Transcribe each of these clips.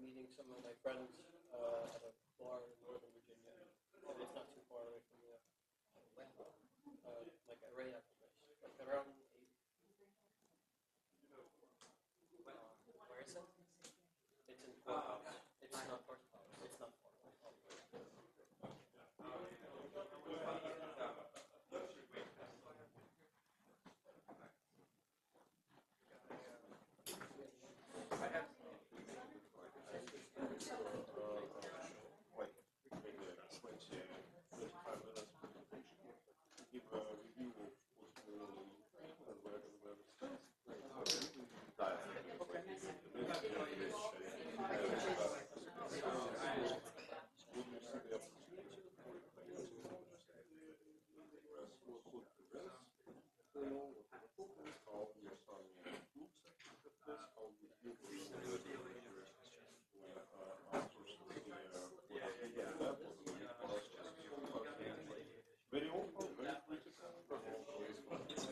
meeting some of my friends at a bar in Northern Virginia. It's not too far away from here. Like right after this. Like around 8. Where is it? It's in Courthouse. It's not Courthouse. It's not far.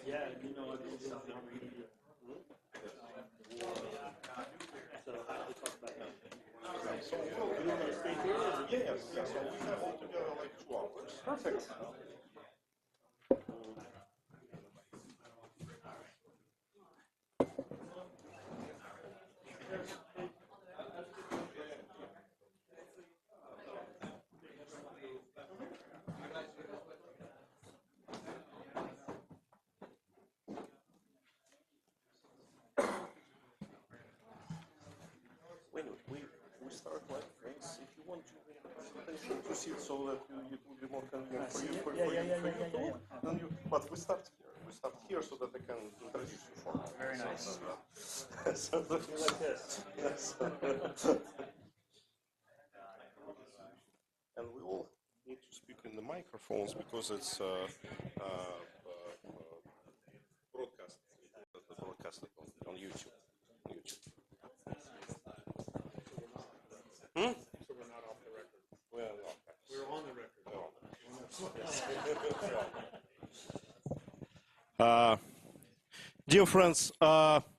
Yeah, you know, so we'll talk about that. So, do you want to stay here? Yes. So we have altogether like 2 hours. Perfect. We start like this. If you want to proceed so that it will be more convenient for you, then you. But we start here. We start here so that I can introduce you formally. Very nice. So like this. Yes. And we all need to speak in the microphones because it's broadcasted on YouTube. So we're not off the record. Well, okay. We're on the record. Dear friends,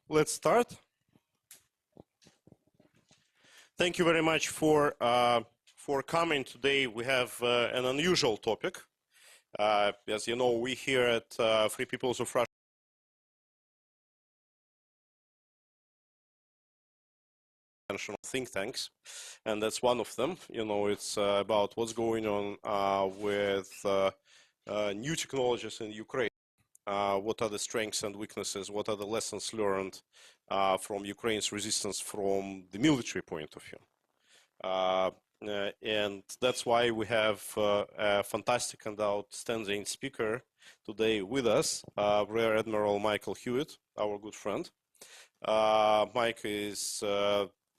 let's start. Thank you very much for coming today. We have an unusual topic. As you know, we here at Free Peoples of Russia think tanks, and that's one of them. You know, it's about what's going on with new technologies in Ukraine. What are the strengths and weaknesses? What are the lessons learned from Ukraine's resistance from the military point of view? And that's why we have a fantastic and outstanding speaker today with us, Rear Admiral Michael Hewitt, our good friend. Mike is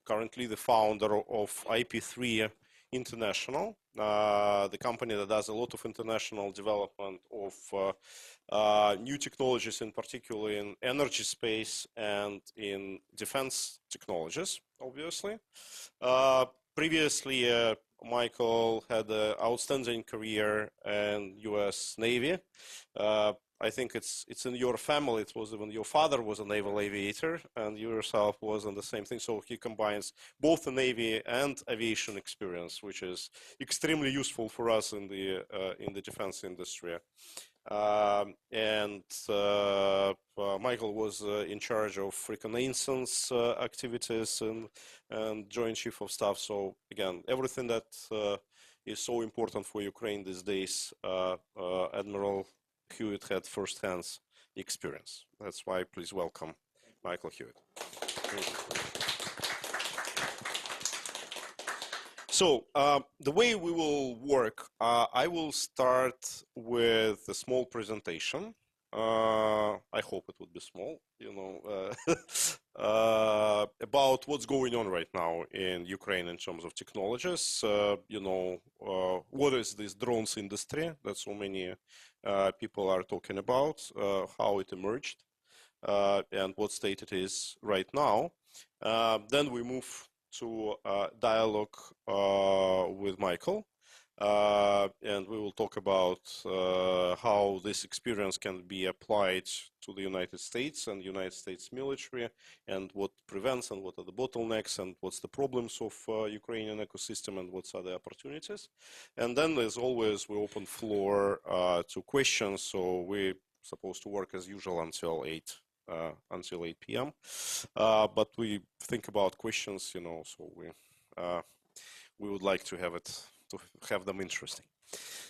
currently the founder of IP3 International, the company that does a lot of international development of new technologies, in particular in energy space and in defense technologies, obviously. Previously, Michael had an outstanding career in U.S. Navy. I think it's in your family. It was even your father was a naval aviator, and you yourself was on the same thing. So he combines both the Navy and aviation experience, which is extremely useful for us in the defense industry. Michael was in charge of reconnaissance activities and Joint Chief of Staff. So again, everything that is so important for Ukraine these days, Admiral Hewitt had first-hand experience. That's why please welcome Michael Hewitt. So the way we will work, I will start with a small presentation. I hope it would be small, you know, about what's going on right now in Ukraine in terms of technologies. You know, what is this drones industry that so many people are talking about, how it emerged, and what state it is right now. Then we move to dialogue with Michael. and we will talk about how this experience can be applied to the United States and United States military, and what prevents and what are the bottlenecks and what's the problems of Ukrainian ecosystem and what's are the opportunities. And then, as always, we open floor to questions. So we're supposed to work as usual until 8 p.m. But we think about questions, you know, so we would like to have them interesting.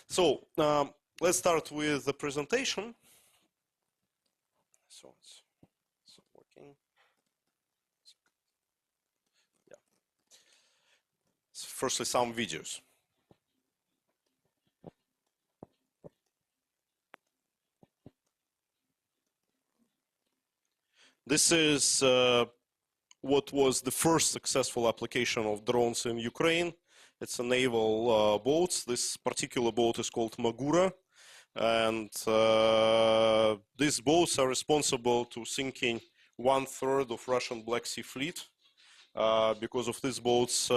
So let's start with the presentation. So it's working. Yeah. So firstly, some videos. This is what was the first successful application of drones in Ukraine. It's a naval boat. This particular boat is called Magura. And these boats are responsible to sinking 1/3 of Russian Black Sea fleet. Because of these boats,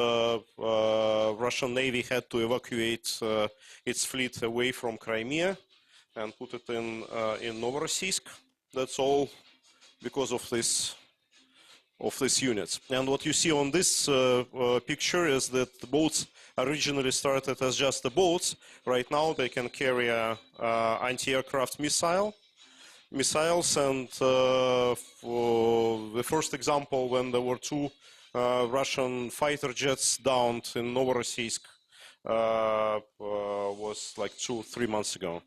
Russian Navy had to evacuate its fleet away from Crimea and put it in Novorossiysk. That's all because of these units. And what you see on this picture is that the boats originally started as just the boats. Right now they can carry anti-aircraft missiles, and for the first example, when there were 2 Russian fighter jets downed in Novorossiysk, was like 2-3 months ago.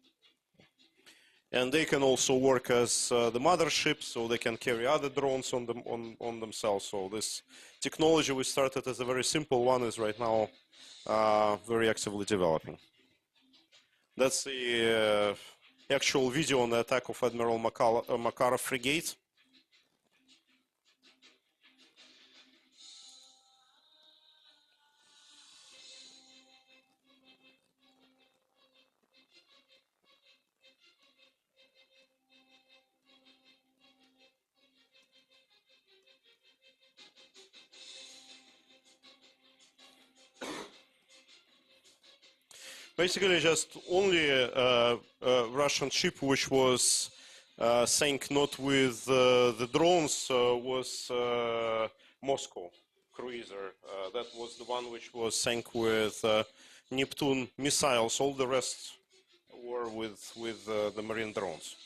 And they can also work as the mothership, so they can carry other drones on themselves. So this technology we started as a very simple one is right now very actively developing. That's the actual video on the attack of Admiral Makarov frigate. Basically, just only a Russian ship which was sank not with the drones was Moscow cruiser. That was the one which was sank with Neptune missiles. All the rest were with the marine drones.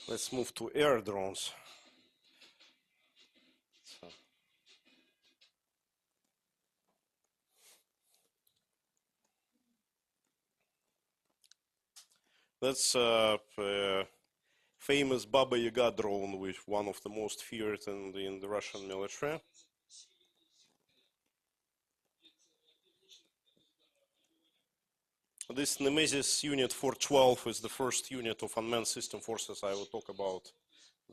Let's move to air drones. That's a famous Baba Yaga drone, which one of the most feared in the Russian military. This Nemesis Unit 412 is the first unit of unmanned system forces. I will talk about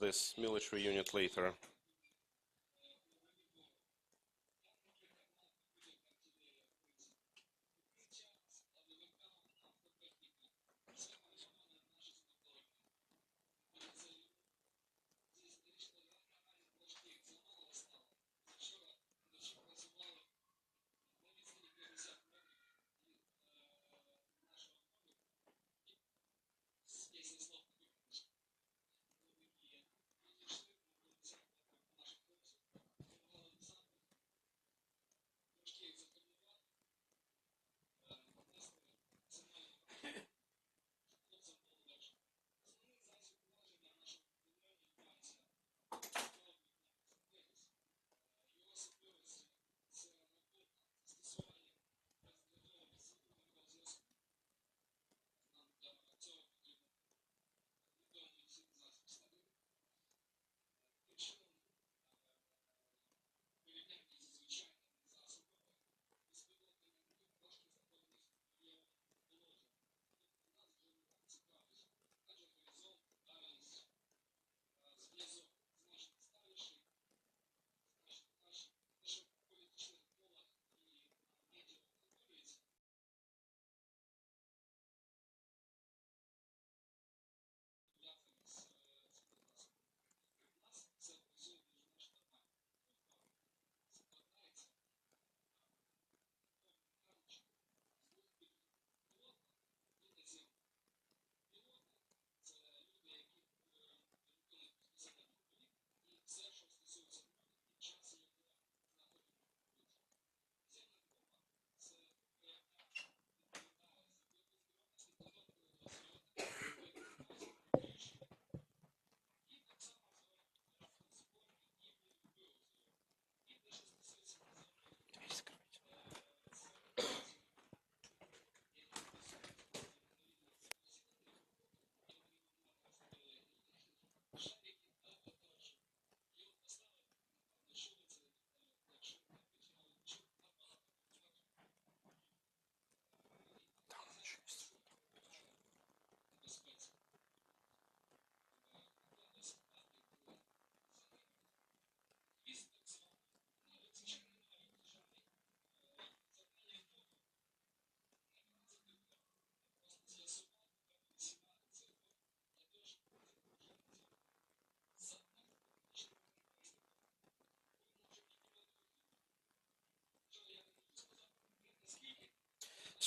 this military unit later.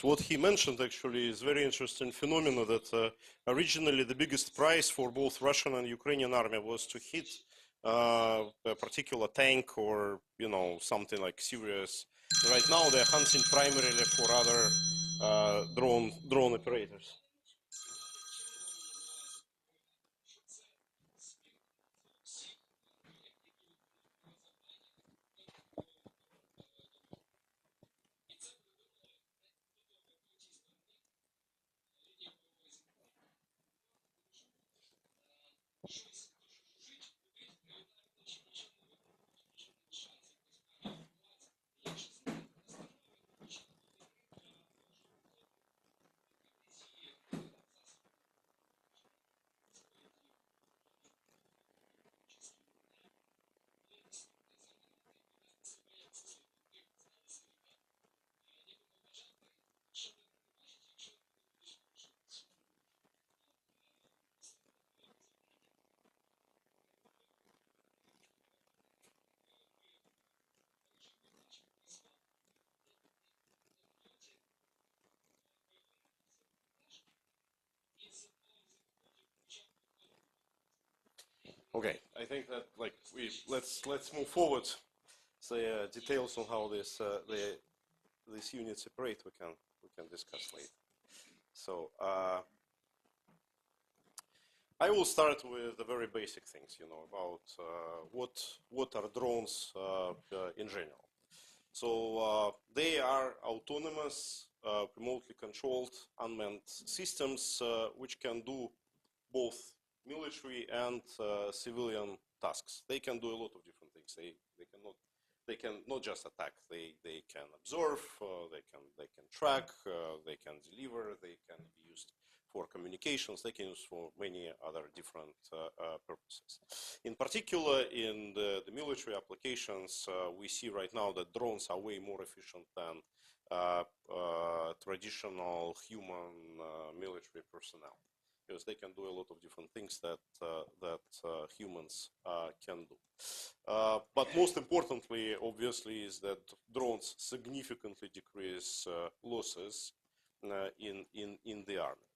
So what he mentioned actually is very interesting phenomena that originally the biggest prize for both Russian and Ukrainian army was to hit a particular tank or something like serious. Right now they're hunting primarily for other drone operators. Okay, I think that let's move forward. The details on how these units operate we can discuss later. So I will start with the very basic things, about what are drones in general. So they are autonomous, remotely controlled, unmanned systems which can do both military and civilian tasks. They can do a lot of different things. They can not just attack. They can observe. They can track. They can deliver. They can be used for communications. They can use for many other different purposes. In particular, in the military applications, we see right now that drones are way more efficient than traditional human military personnel, because they can do a lot of different things that humans can do. But most importantly, obviously, is that drones significantly decrease losses in the army.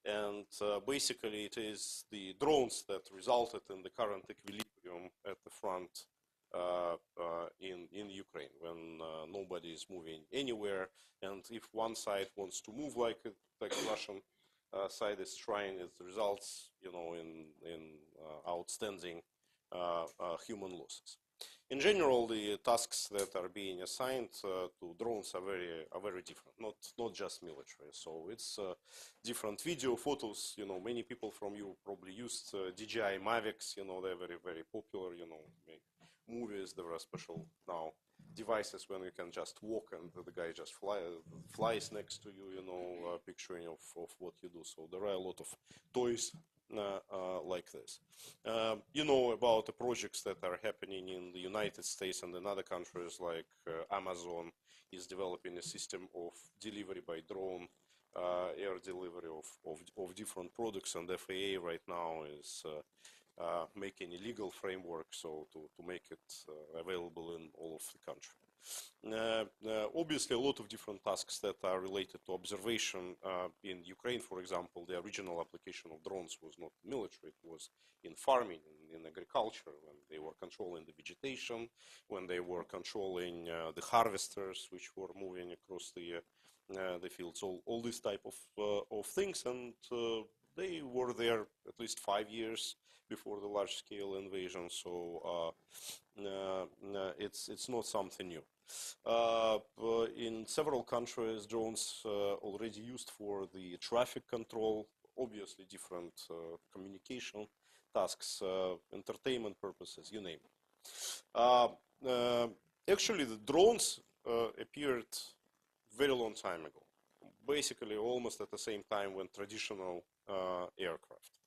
And basically, it is the drones that resulted in the current equilibrium at the front in Ukraine, when nobody is moving anywhere. And if one side wants to move like Russian side is trying, it results, in outstanding human losses. In general, the tasks that are being assigned to drones are very different, not just military. So it's different video, photos. Many people from you probably used DJI Mavics. They're very popular. Make movies. There are special now devices when you can just walk and the guy just flies next to you, picturing of what you do. So there are a lot of toys like this. About the projects that are happening in the United States and in other countries, like Amazon is developing a system of delivery by drone, air delivery of different products, and FAA right now is making a legal framework so to make it available in all of the country. Obviously, a lot of different tasks that are related to observation. In Ukraine, for example, the original application of drones was not military, it was in farming, in agriculture, when they were controlling the vegetation, when they were controlling the harvesters which were moving across the fields, all these type of things, and they were there at least 5 years before the large-scale invasion, so it's not something new. In several countries, drones already used for the traffic control, obviously different communication tasks, entertainment purposes, you name it. Actually, the drones appeared very long time ago, basically almost at the same time when traditional aircraft.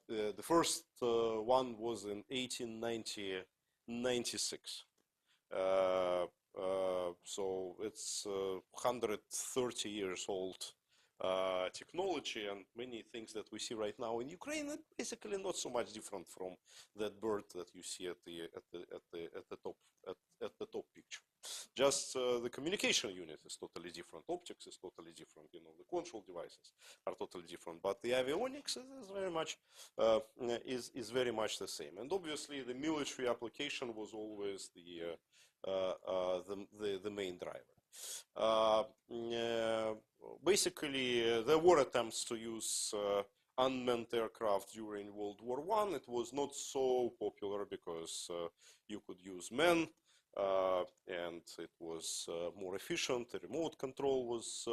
The first one was in 1896. So it's 130 years old technology, and many things that we see right now in Ukraine are basically not so much different from that bird that you see at the top picture. Just the communication unit is totally different. Optics is totally different. You know, the control devices are totally different. But the avionics is very much the same. And obviously, the military application was always the main driver. Basically, there were attempts to use unmanned aircraft during World War I. It was not so popular because you could use men, and it was more efficient. The remote control was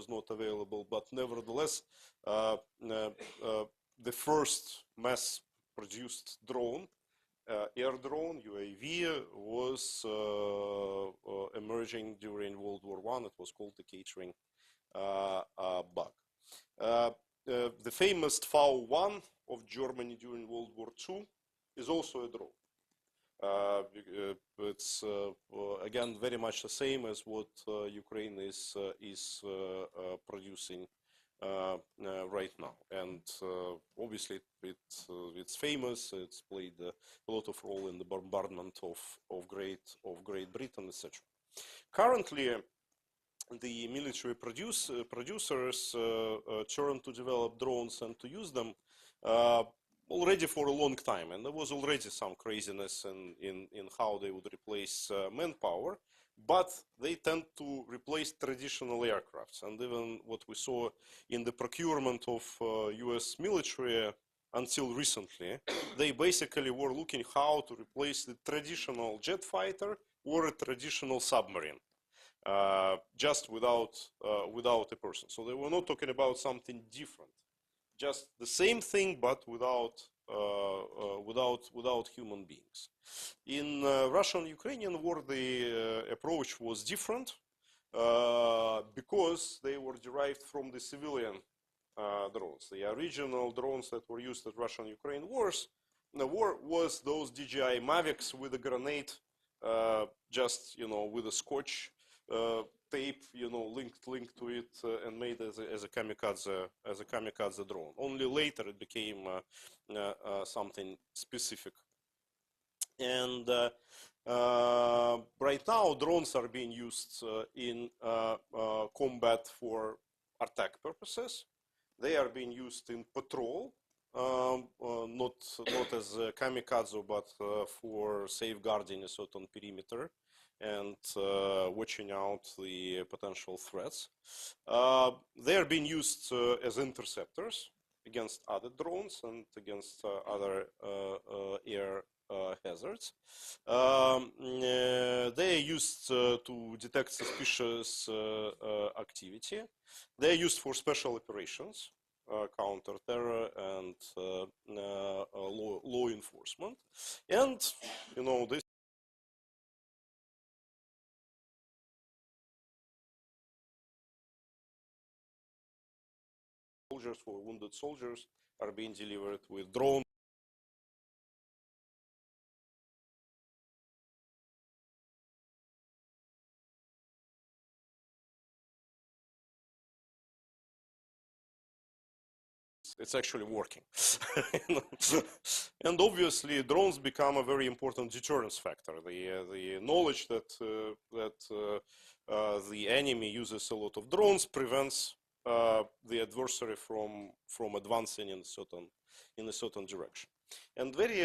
not available, but nevertheless, the first mass-produced drone, air drone, UAV, was emerging during World War I. It was called the catering bug. The famous V1 of Germany during World War II is also a drone. It's again very much the same as what Ukraine is producing right now, and obviously it's famous. It's played a lot of role in the bombardment of Great Britain, etc. Currently, the military producers turn to develop drones and to use them already for a long time, and there was already some craziness in how they would replace manpower, but they tend to replace traditional aircrafts. And even what we saw in the procurement of US military until recently, they basically were looking how to replace the traditional jet fighter or a traditional submarine. Just without a person. So they were not talking about something different, just the same thing, but without human beings. In Russian-Ukrainian war, the approach was different because they were derived from the civilian drones. The original drones that were used at Russian-Ukraine wars, the war was those DJI Mavics with a grenade, just with a scotch tape, linked to it and made as a kamikaze drone. Only later it became something specific. And right now, drones are being used in combat for attack purposes. They are being used in patrol, not as a kamikaze, but for safeguarding a certain perimeter and watching out the potential threats. They are being used as interceptors against other drones and against other air hazards. They are used to detect suspicious activity. They are used for special operations, counter-terror and law enforcement. And, this soldiers, for wounded soldiers, are being delivered with drones. It's actually working. And obviously, drones become a very important deterrence factor. The knowledge that the enemy uses a lot of drones prevents the adversary from advancing in a certain direction. And very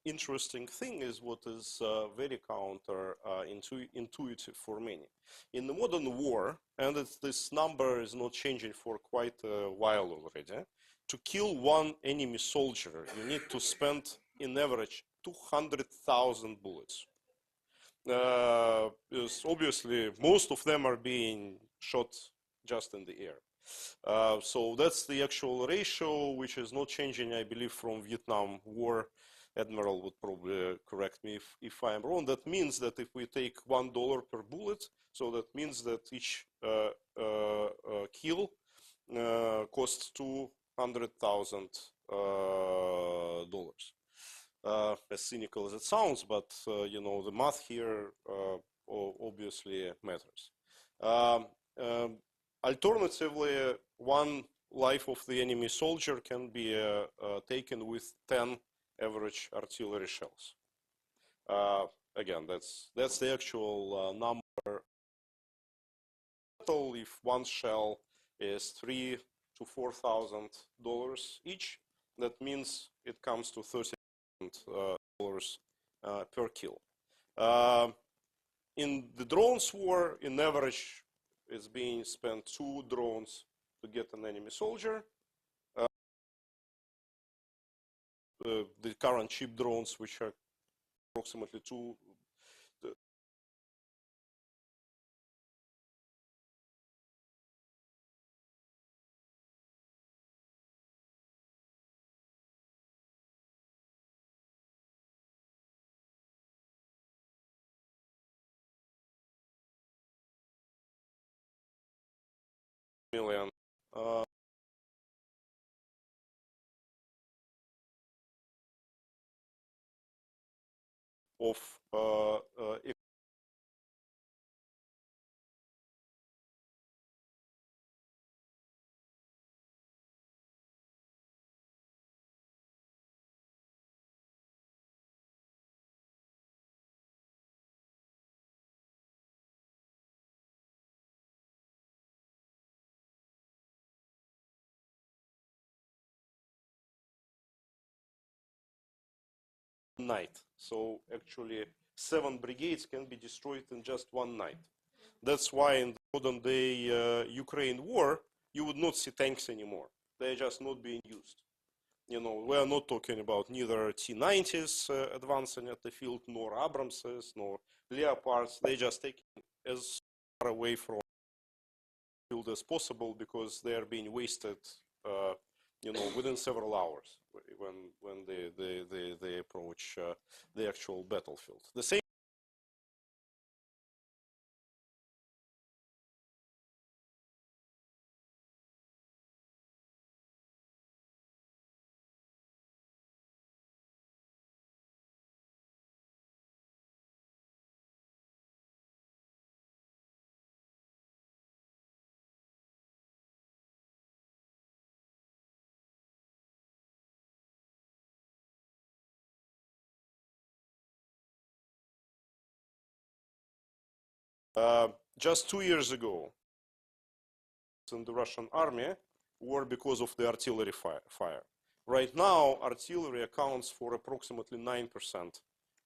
interesting thing is what is very intuitive for many. In the modern war, and this number is not changing for quite a while already, to kill one enemy soldier, you need to spend, in average, 200,000 bullets. Obviously, most of them are being shot just in the air. So that's the actual ratio, which is not changing, I believe, from Vietnam War. Admiral would probably correct me if I'm wrong. That means that if we take $1 per bullet, so that means that each kill costs $200,000. As cynical as it sounds, but the math here obviously matters. Alternatively, one life of the enemy soldier can be taken with 10 average artillery shells. again, that's the actual number. If one shell is $3,000 to $4,000 each, that means it comes to $30,000 per kill. In the drones war, in average, it's being spent 2 drones to get an enemy soldier. The current cheap drones, which are approximately 2 million. Of night. So actually 7 brigades can be destroyed in just one night. That's why in the modern day Ukraine war, you would not see tanks anymore. They're just not being used. You know, we are not talking about neither T-90s advancing at the field, nor Abramses, nor Leopards. They just take as far away from the field as possible because they are being wasted, you know, within several hours when they approach the actual battlefield. The same. Just 2 years ago, in the Russian army were because of the artillery fire. Right now, artillery accounts for approximately 9%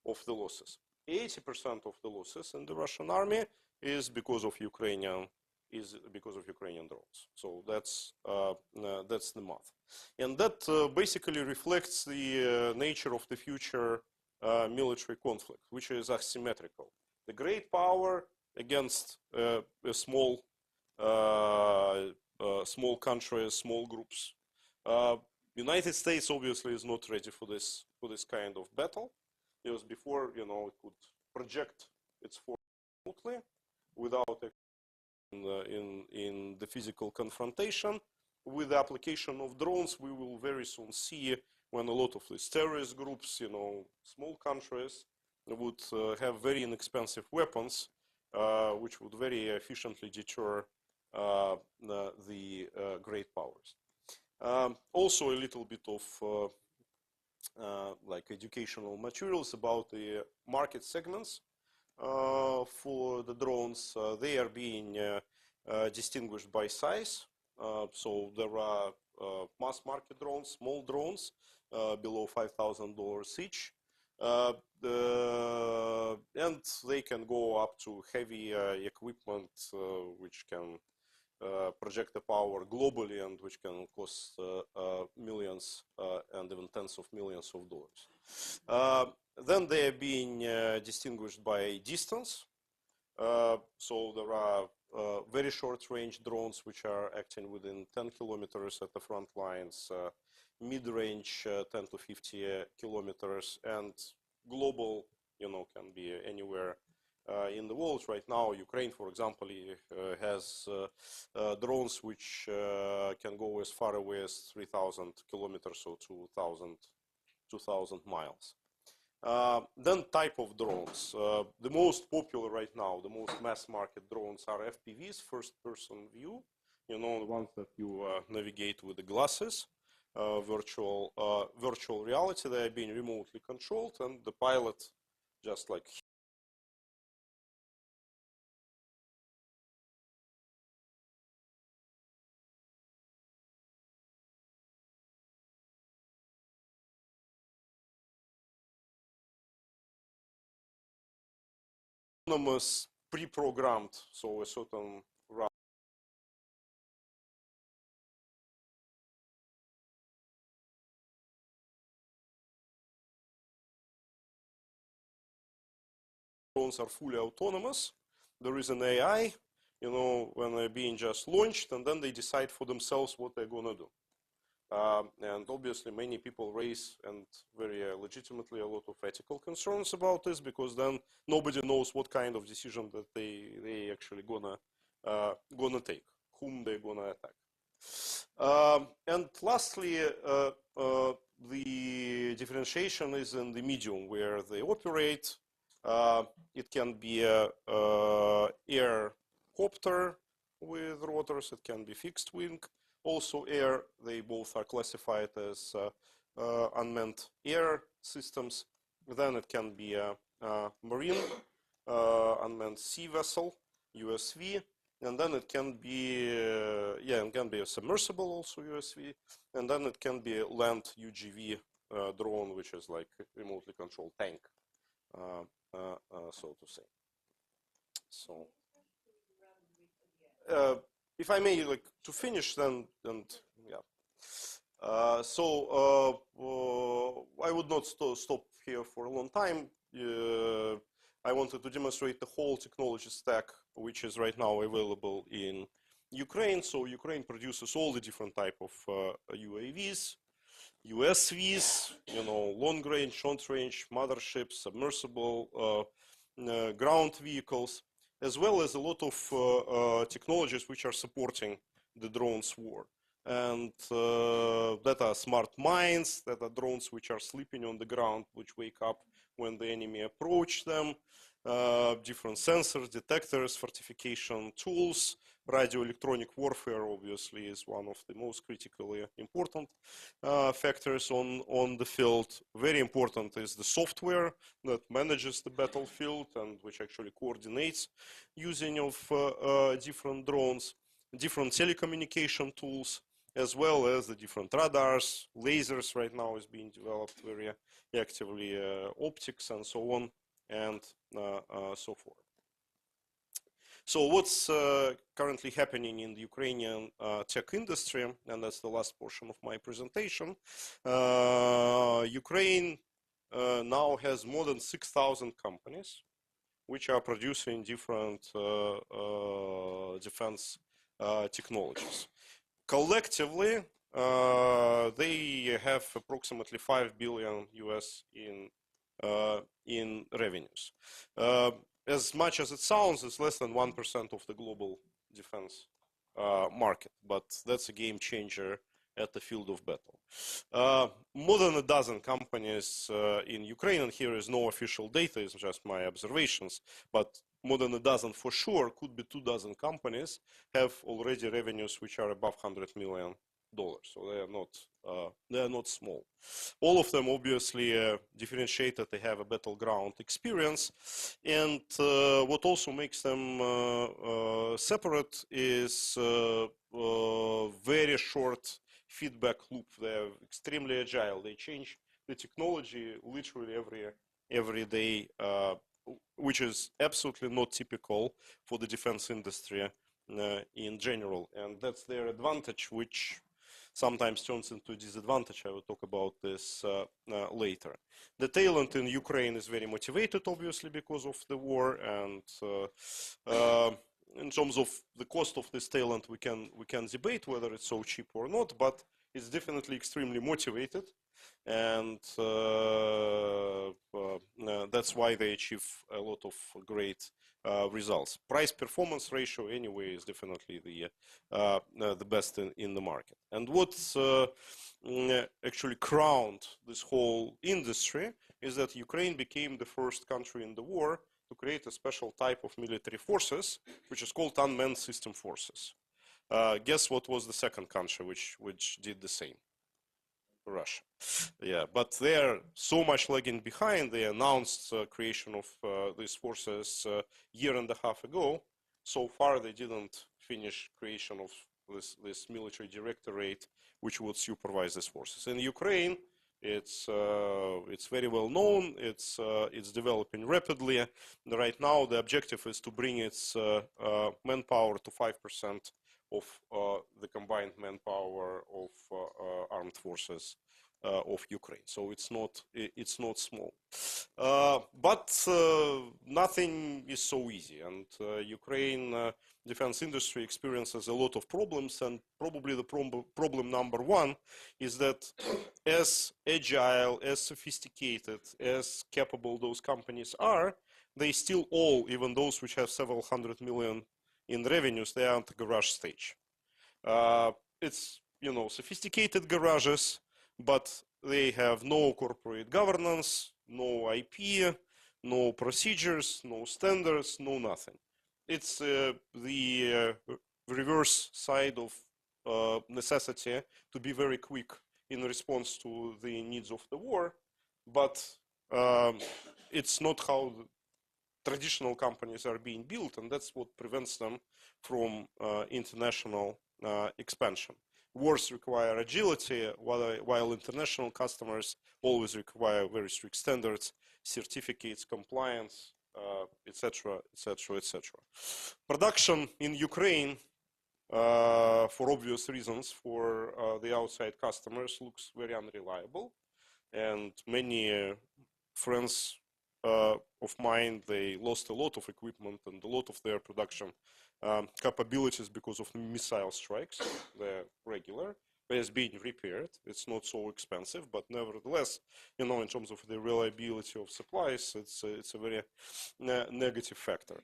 of the losses. 80% of the losses in the Russian army is because of Ukrainian drones. So that's the math, and that basically reflects the nature of the future military conflict, which is asymmetrical. The great power against a small countries, small groups. United States obviously is not ready for this kind of battle, because before, you know, it could project its force remotely without in the physical confrontation. With the application of drones, we will very soon see when a lot of these terrorist groups, you know, small countries would have very inexpensive weapons, which would very efficiently deter the great powers. Also a little bit of like educational materials about the market segments for the drones. They are being distinguished by size. So there are mass market drones, small drones below $5,000 each. And they can go up to heavy equipment which can project the power globally and which can cost millions and even tens of millions of dollars. Then they are being distinguished by distance. So there are very short range drones which are acting within 10 kilometers at the front lines, mid-range 10 to 50 kilometers, and global, you know, can be anywhere in the world. Right now, Ukraine, for example, has drones which can go as far away as 3,000 kilometers or 2,000 miles. Then type of drones. The most popular right now, the most mass market drones are FPVs, first person view. You know, the ones that you navigate with the glasses, virtual reality. They are being remotely controlled, and the pilot, just like autonomous, pre-programmed, so a certain route. Drones are fully autonomous. There is an AI, you know, when they're being just launched, and then they decide for themselves what they're gonna do. And obviously many people raise, and very legitimately, a lot of ethical concerns about this, because then nobody knows what kind of decision that they actually gonna take, whom they're gonna attack. And lastly, the differentiation is in the medium where they operate. It can be a air copter with rotors, it can be fixed wing, also air. They both are classified as unmanned air systems. Then it can be a marine unmanned sea vessel, USV, and then it can be it can be a submersible, also USV, and then it can be a land UGV drone, which is like remotely controlled tank, so to say. So, if I may, like to finish, then, and yeah. I would not stop here for a long time. I wanted to demonstrate the whole technology stack, which is right now available in Ukraine. So Ukraine produces all the different type of UAVs, USVs, you know, long range, short range, motherships, submersible, ground vehicles, as well as a lot of technologies which are supporting the drones war. And that are smart mines, that are drones which are sleeping on the ground, which wake up when the enemy approach them, different sensors, detectors, fortification tools. Radio electronic warfare obviously is one of the most critically important factors on the field. Very important is the software that manages the battlefield and which actually coordinates using of different drones, different telecommunication tools, as well as the different radars, lasers right now is being developed very actively, optics and so on, and so forth. So what's currently happening in the Ukrainian tech industry, and that's the last portion of my presentation. Ukraine now has more than 6,000 companies which are producing different defense technologies. Collectively, they have approximately $5 billion US in revenues. As much as it sounds, it's less than 1% of the global defense market, but that's a game changer at the field of battle. More than a dozen companies in Ukraine, and here is no official data, it's just my observations, but more than a dozen for sure, could be 24 companies, have already revenues which are above $100 million. So they are not small. All of them obviously differentiate that they have a battleground experience, and what also makes them separate is very short feedback loop. They're extremely agile. They change the technology literally every day, which is absolutely not typical for the defense industry in general, and that's their advantage, which sometimes turns into a disadvantage. I will talk about this later. The talent in Ukraine is very motivated, obviously, because of the war, and in terms of the cost of this talent, we can debate whether it's so cheap or not, but it's definitely extremely motivated, and that's why they achieve a lot of great results. Price performance ratio anyway is definitely the best in the market. And what's actually crowned this whole industry is that Ukraine became the first country in the war to create a special type of military forces, which is called unmanned system forces. Guess what was the second country which did the same? Russia. Yeah, but they're so much lagging behind. They announced creation of these forces a year and a half ago. So far, they didn't finish creation of this military directorate which would supervise these forces. In Ukraine, It's very well known. It's developing rapidly. And right now, the objective is to bring its manpower to 5% of the combined manpower of armed forces of Ukraine. So it's not small. But nothing is so easy, and Ukraine defense industry experiences a lot of problems, and probably the problem number one is that as agile, as sophisticated, as capable those companies are, they still all, even those which have several hundred million in revenues, they are at the garage stage. It's, you know, sophisticated garages, but they have no corporate governance, no IP, no procedures, no standards, no nothing. It's the reverse side of necessity to be very quick in response to the needs of the war, but it's not how the traditional companies are being built, and that's what prevents them from international expansion. Wars require agility, while international customers always require very strict standards, certificates, compliance, etc., etc., etc. Production in Ukraine, for obvious reasons, for the outside customers, looks very unreliable, and many friends of mine, they lost a lot of equipment and a lot of their production capabilities because of missile strikes. They're regular. It's being repaired. It's not so expensive, but nevertheless, you know, in terms of the reliability of supplies, it's a very negative factor.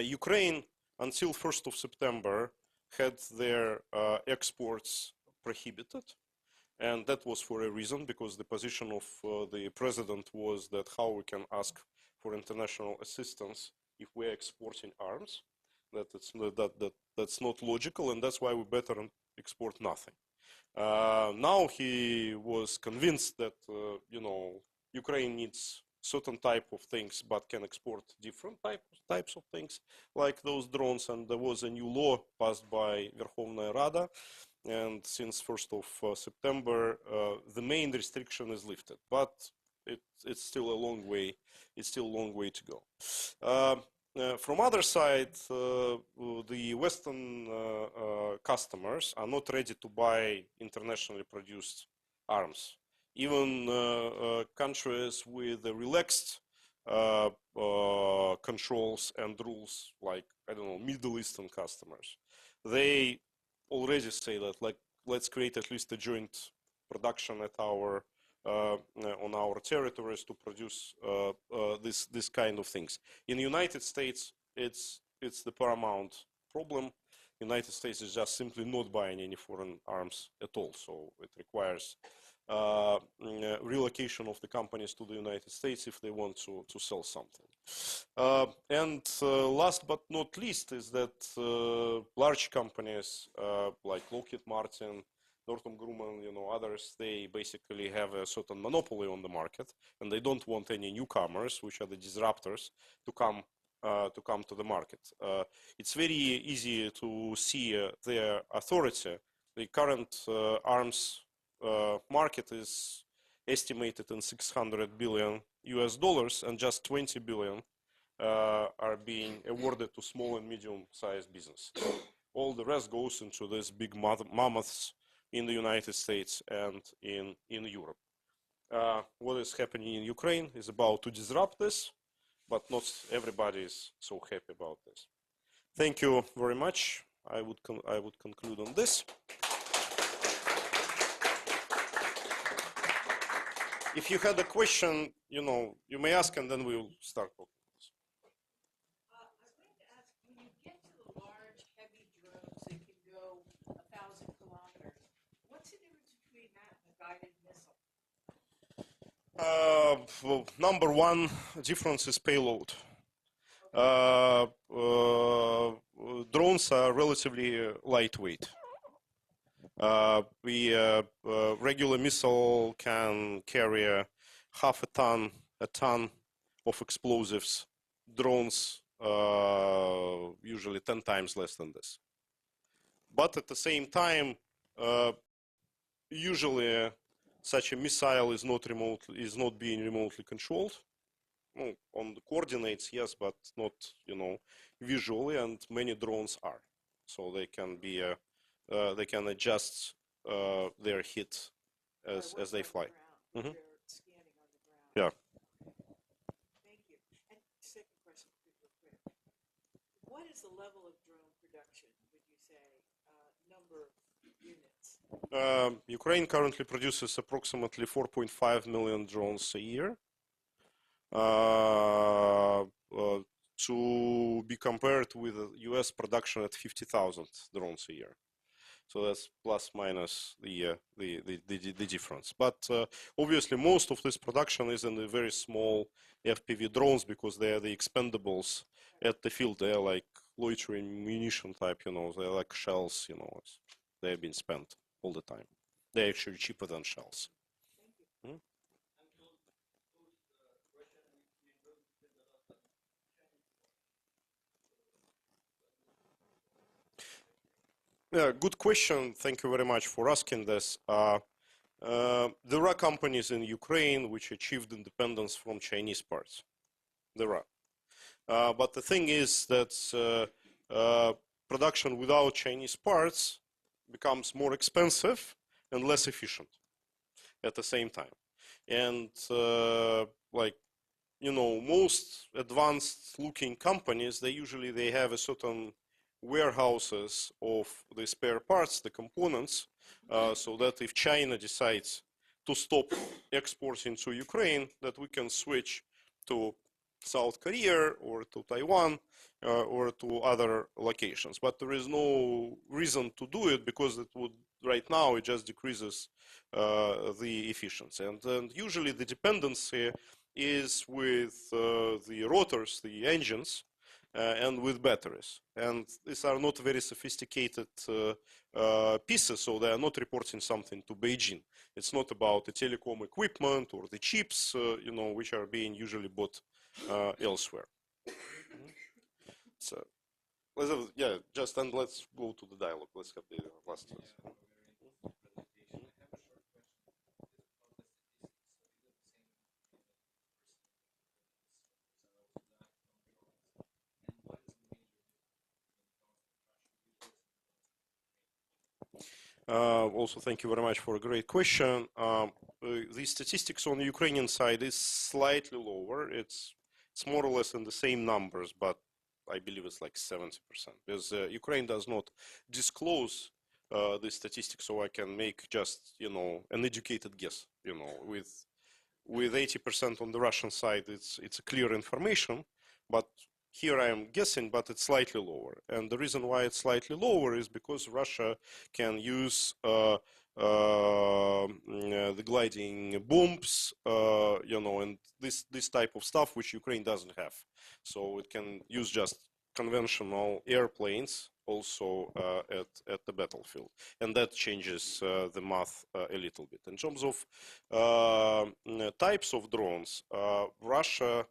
Ukraine, until 1st of September, had their exports prohibited. And that was for a reason, because the position of the president was that how we can ask for international assistance if we're exporting arms, that's not logical, and that's why we better export nothing. Now he was convinced that, you know, Ukraine needs certain type of things, but can export different types of things, like those drones, and there was a new law passed by Верховная Rada. And since 1st of September, the main restriction is lifted, but it's still a long way. It's still a long way to go. From other side, the Western customers are not ready to buy internationally produced arms. Even countries with relaxed controls and rules, like, I don't know, Middle Eastern customers, they already say that, like, let's create at least a joint production at our on our territories to produce this kind of things. In the United States, it's the paramount problem. United States is just simply not buying any foreign arms at all, so it requires relocation of the companies to the United States if they want to sell something. And last but not least is that large companies like Lockheed Martin, Northrop Grumman, you know, others, they basically have a certain monopoly on the market, and they don't want any newcomers, which are the disruptors, to come to the market. It's very easy to see their authority. The current arms market is estimated in $600 billion US, and just 20 billion are being awarded to small and medium-sized business. All the rest goes into these big mammoths in the United States and in Europe. What is happening in Ukraine is about to disrupt this, but not everybody is so happy about this. Thank you very much. I would conclude on this. If you had a question, you know, you may ask, and then we will start talking. I was going to ask, when you get to the large, heavy drones that can go 1,000 kilometers, what's the difference between that and a guided missile? Well, number one difference is payload. Drones are relatively lightweight. Regular missile can carry half a ton of explosives. Drones usually 10 times less than this. But at the same time, usually such a missile is not being remotely controlled. Well, on the coordinates, yes, but not, visually, and many drones are. So they can be, they can adjust their hit as they fly. They're scanning on the ground. Yeah. Thank you. And second question, real quick. What is the level of drone production, would you say, number of units? Ukraine currently produces approximately 4.5 million drones a year. To be compared with the US production at 50,000 drones a year. So that's plus minus the difference. But obviously most of this production is in the very small FPV drones because they are the expendables at the field. They are like loitering munition type, they're like shells, they have been spent all the time. They're actually cheaper than shells. Hmm? Yeah, good question. Thank you very much for asking this. There are companies in Ukraine which achieved independence from Chinese parts. There are. But the thing is that production without Chinese parts becomes more expensive and less efficient at the same time. And most advanced looking companies, they have a certain warehouses of the spare parts, the components, so that if China decides to stop exporting to Ukraine, that we can switch to South Korea or to Taiwan or to other locations. But there is no reason to do it because it would, right now, it just decreases the efficiency. And usually the dependency is with the rotors, the engines, and with batteries. And these are not very sophisticated pieces, so they are not reporting something to Beijing. It's not about the telecom equipment or the chips, which are being usually bought elsewhere. So, and let's go to the dialogue. Let's have the last. Also, thank you very much for a great question. The statistics on the Ukrainian side is slightly lower. It's more or less in the same numbers, but I believe it's like 70%. Because Ukraine does not disclose the statistics, so I can make just an educated guess. With 80% on the Russian side, it's a clear information, but here I am guessing, but it's slightly lower. And the reason why it's slightly lower is because Russia can use the gliding bombs, and this type of stuff which Ukraine doesn't have. So it can use just conventional airplanes also at the battlefield, and that changes the math a little bit. In terms of types of drones, Russia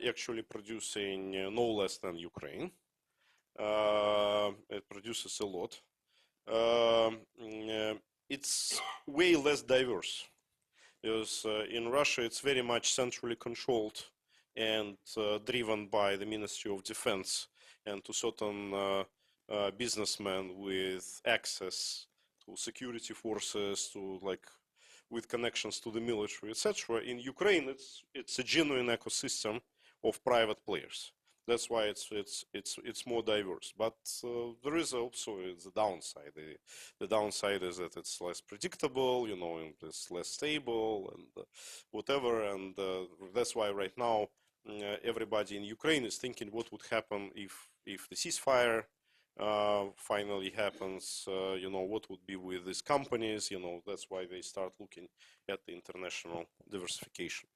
actually producing no less than Ukraine. It produces a lot. It's way less diverse because in Russia it's very much centrally controlled and driven by the Ministry of Defense and to certain businessmen with access to security forces, to with connections to the military, etc. In Ukraine, it's a genuine ecosystem of private players. That's why it's more diverse. But there is also the downside. The downside is that it's less predictable, and it's less stable and whatever. And that's why right now everybody in Ukraine is thinking what would happen if the ceasefire finally happens, what would be with these companies, that's why they start looking at the international diversification.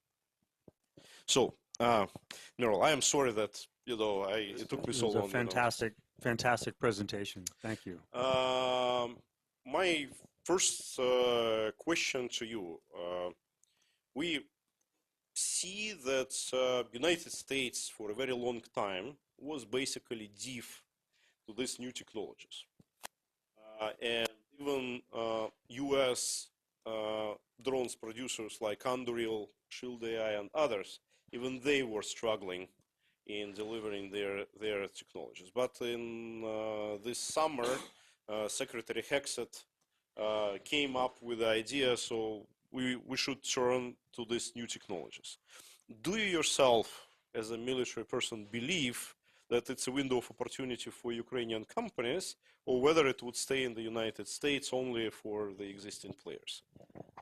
So, Admiral, I am sorry that, it took me so long. It was a fantastic presentation. Thank you. My first question to you, we see that United States for a very long time was basically deaf to these new technologies. And even US drones producers like Admiral, Shield AI, and others, even they were struggling in delivering their technologies. But in this summer, Secretary Hegseth came up with the idea, so we should turn to these new technologies. Do you yourself, as a military person, believe that it's a window of opportunity for Ukrainian companies, or whether it would stay in the United States only for the existing players?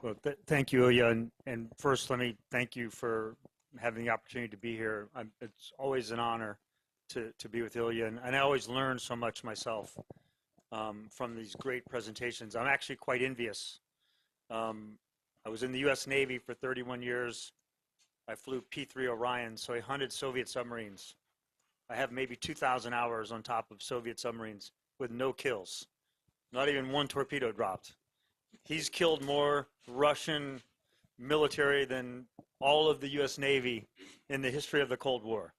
Well, thank you, Ilya. And first, let me thank you for having the opportunity to be here. It's always an honor to be with Ilya, and I always learn so much myself from these great presentations. I'm actually quite envious. I was in the U.S. Navy for 31 years. I flew P3 Orion, so I hunted Soviet submarines. I have maybe 2,000 hours on top of Soviet submarines with no kills, not even one torpedo dropped. He's killed more Russian military than all of the U.S. Navy in the history of the Cold War.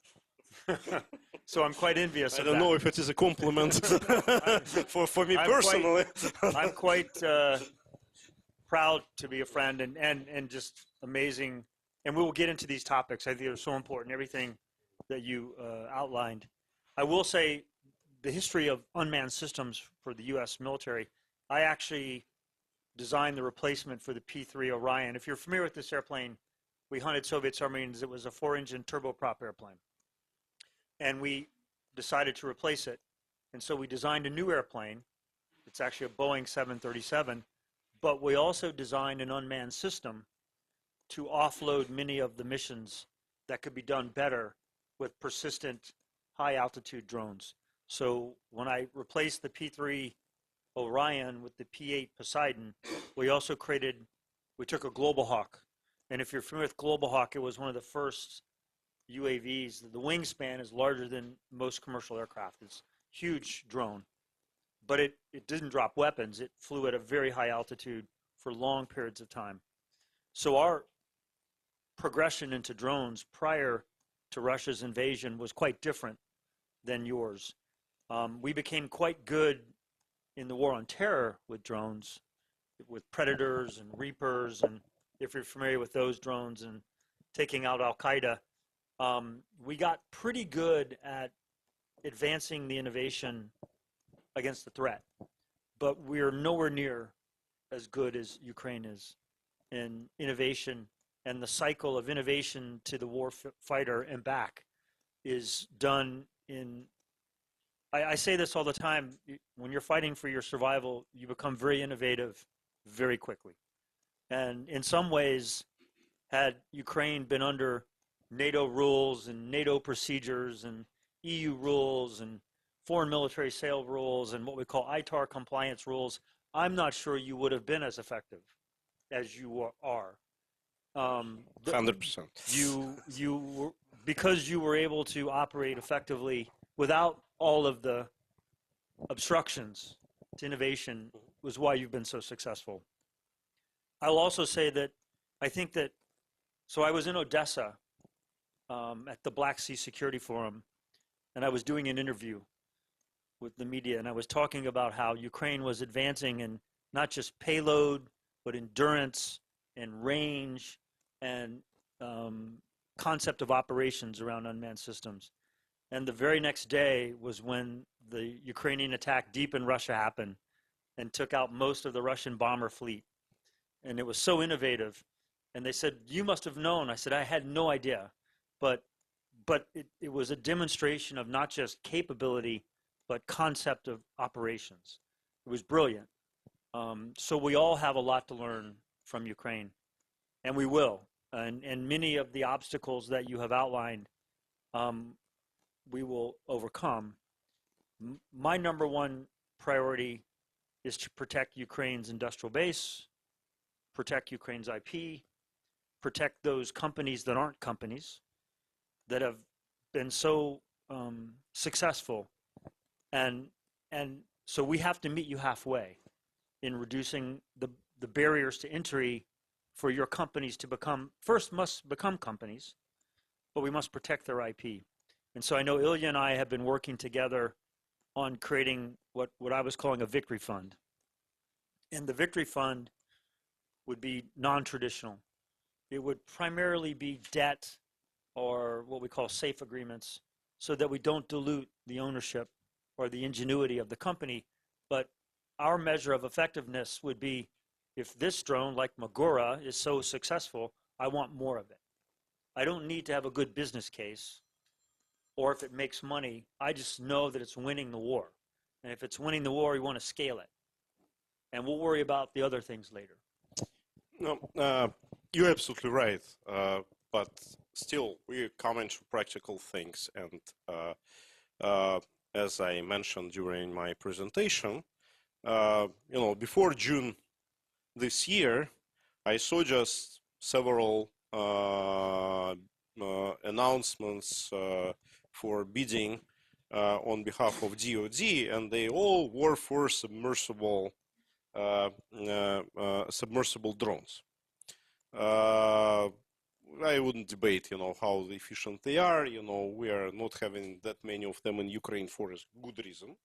So I'm quite envious of that. I don't know if it is a compliment for me personally. I'm quite proud to be a friend and just amazing. And we will get into these topics. I think they're so important, everything that you outlined. I will say the history of unmanned systems for the U.S. military, I actually designed the replacement for the P3 Orion. If you're familiar with this airplane, we hunted Soviet submarines. It was a 4-engine turboprop airplane. And we decided to replace it. And so we designed a new airplane. It's actually a Boeing 737. But we also designed an unmanned system to offload many of the missions that could be done better with persistent high-altitude drones. So when I replaced the P3 Orion with the P8 Poseidon, we also we took a Global Hawk. And if you're familiar with Global Hawk, it was one of the first UAVs. The wingspan is larger than most commercial aircraft. It's a huge drone. But it didn't drop weapons. It flew at a very high altitude for long periods of time. So our progression into drones prior to Russia's invasion was quite different than yours. We became quite good in the war on terror with drones, with Predators and Reapers, and if you're familiar with those drones and taking out Al-Qaeda, we got pretty good at advancing the innovation against the threat. But we're nowhere near as good as Ukraine is in innovation, and the cycle of innovation to the war fighter and back is done in, I say this all the time, when you're fighting for your survival, you become very innovative very quickly. And in some ways, had Ukraine been under NATO rules and NATO procedures and EU rules and foreign military sale rules and what we call ITAR compliance rules, I'm not sure you would have been as effective as you are. 100%. Because you were able to operate effectively without all of the obstructions to innovation was why you've been so successful. I'll also say that I think that, so I was in Odessa at the Black Sea Security Forum, and I was doing an interview with the media, and I was talking about how Ukraine was advancing in not just payload, but endurance and range and concept of operations around unmanned systems. And the very next day was when the Ukrainian attack deep in Russia happened and took out most of the Russian bomber fleet. And it was so innovative. And they said, you must have known. I said, I had no idea. But it was a demonstration of not just capability, but concept of operations. It was brilliant. So we all have a lot to learn from Ukraine, and we will. And many of the obstacles that you have outlined, we will overcome. My number one priority is to protect Ukraine's industrial base, protect Ukraine's IP, protect those companies that aren't companies, that have been so successful. And so we have to meet you halfway in reducing the barriers to entry for your companies to must become companies, but we must protect their IP. And so I know Ilya and I have been working together on creating what I was calling a victory fund. And the victory fund would be non-traditional. It would primarily be debt or what we call safe agreements, so that we don't dilute the ownership or the ingenuity of the company. But our measure of effectiveness would be, if this drone, like Magura, is so successful, I want more of it. I don't need to have a good business case, or if it makes money, I just know that it's winning the war. And if it's winning the war, we want to scale it. And we'll worry about the other things later. No, you're absolutely right. But still, we're coming to practical things. And as I mentioned during my presentation, before June this year, I saw just several announcements for bidding on behalf of DoD, and they all were for submersible drones. I wouldn't debate, how efficient they are. We are not having that many of them in Ukraine for a good reason.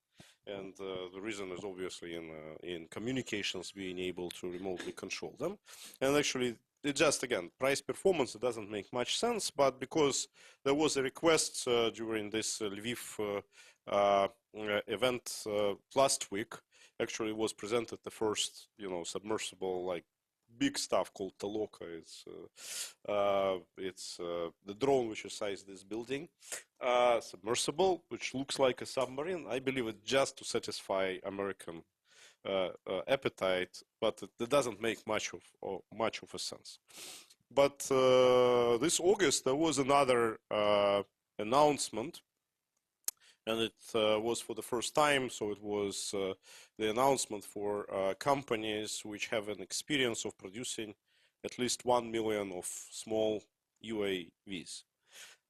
And the reason is obviously in communications, being able to remotely control them. And actually, it just, again, price performance, it doesn't make much sense. But because there was a request during this Lviv event last week, actually was presented the first, submersible, like, big stuff called Taloka. It's the drone which is sized this building, submersible, which looks like a submarine. I believe it's just to satisfy American appetite, but it doesn't make much of a sense. But this August there was another announcement, and it was for the first time. So it was the announcement for companies which have an experience of producing at least 1 million of small UAVs.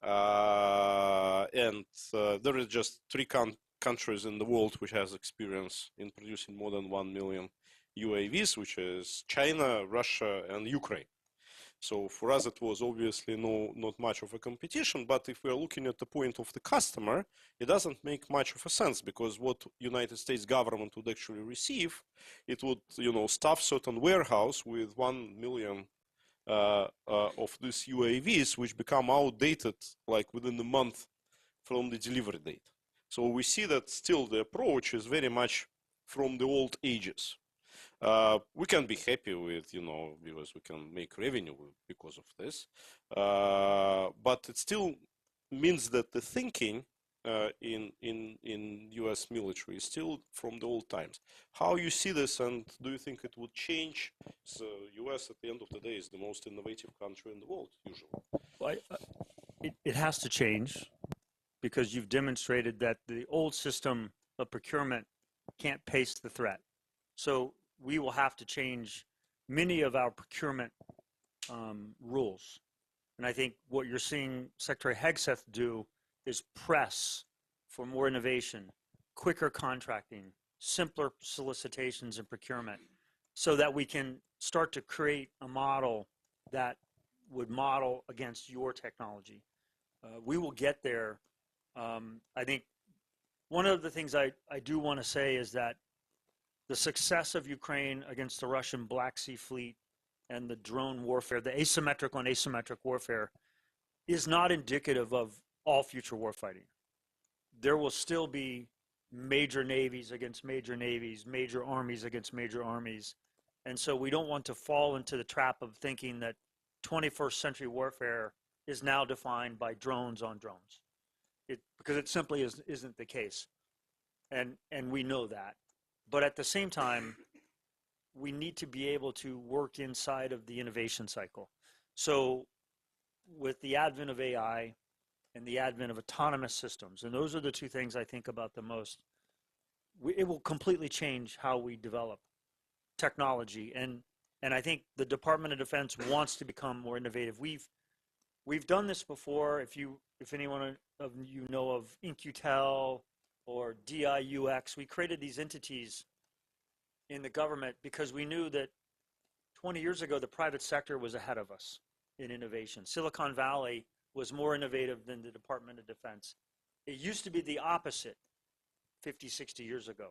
And there is just 3 countries in the world which has experience in producing more than 1 million UAVs, which is China, Russia, and Ukraine. So for us, it was obviously not much of a competition. But if we are looking at the point of the customer, it doesn't make much of a sense, because what United States government would actually receive, it would, staff certain warehouse with 1 million of these UAVs, which become outdated like within a month from the delivery date. So we see that still the approach is very much from the old ages. We can be happy with, because we can make revenue because of this. But it still means that the thinking in US military is still from the old times. How you see this, and do you think it would change? So US at the end of the day is the most innovative country in the world, usually. Well, it has to change, because you've demonstrated that the old system of procurement can't pace the threat. So we will have to change many of our procurement rules. And I think what you're seeing Secretary Hegseth do is press for more innovation, quicker contracting, simpler solicitations and procurement, so that we can start to create a model that would model against your technology. We will get there. I think one of the things I do want to say is that the success of Ukraine against the Russian Black Sea Fleet and the drone warfare, the asymmetric on asymmetric warfare, is not indicative of all future warfighting. There will still be major navies against major navies, major armies against major armies. And so we don't want to fall into the trap of thinking that 21st century warfare is now defined by drones on drones. Because it simply isn't the case. And we know that. But at the same time, we need to be able to work inside of the innovation cycle. So with the advent of AI and the advent of autonomous systems, and those are the 2 things I think about the most, it will completely change how we develop technology. And I think the Department of Defense wants to become more innovative. We've done this before. If anyone of you know of InQtel or DIUX, we created these entities in the government because we knew that 20 years ago, the private sector was ahead of us in innovation. Silicon Valley was more innovative than the Department of Defense. It used to be the opposite 50, 60 years ago.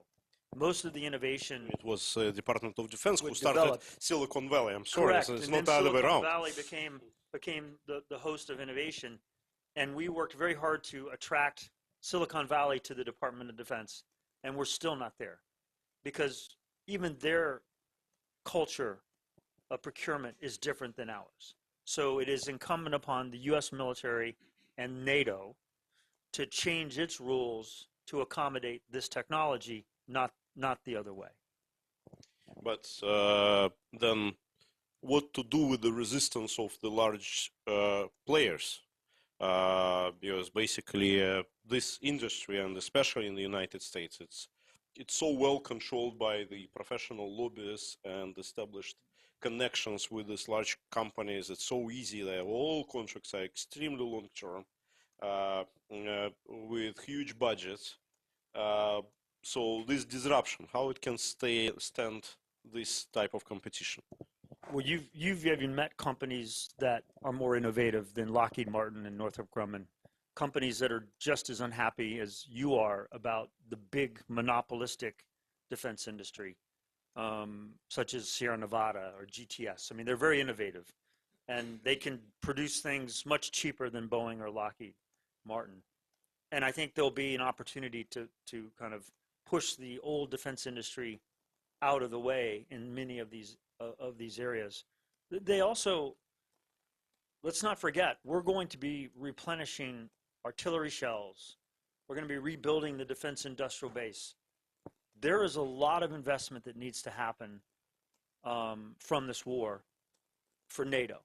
most of the innovation It was Department of Defense who would started develop. Silicon Valley. I'm sorry, Correct. so it's And not then the other way Silicon around. Valley became the host of innovation, and we worked very hard to attract Silicon Valley to the Department of Defense, and we're still not there, because even their culture of procurement is different than ours. So it is incumbent upon the U.S. military and NATO to change its rules to accommodate this technology, not the other way. But then what to do with the resistance of the large players? Because basically this industry, and especially in the United States, it's so well controlled by the professional lobbyists and established connections with these large companies. It's so easy. All contracts are extremely long term, with huge budgets. So this disruption, how it can stand this type of competition? Well, you've even met companies that are more innovative than Lockheed Martin and Northrop Grumman, companies that are just as unhappy as you are about the big monopolistic defense industry, such as Sierra Nevada or GTS. I mean, they're very innovative, and they can produce things much cheaper than Boeing or Lockheed Martin. And I think there'll be an opportunity to kind of push the old defense industry out of the way in many of these areas. They also, let's not forget, we're going to be replenishing artillery shells. We're going to be rebuilding the defense industrial base. There is a lot of investment that needs to happen from this war for NATO.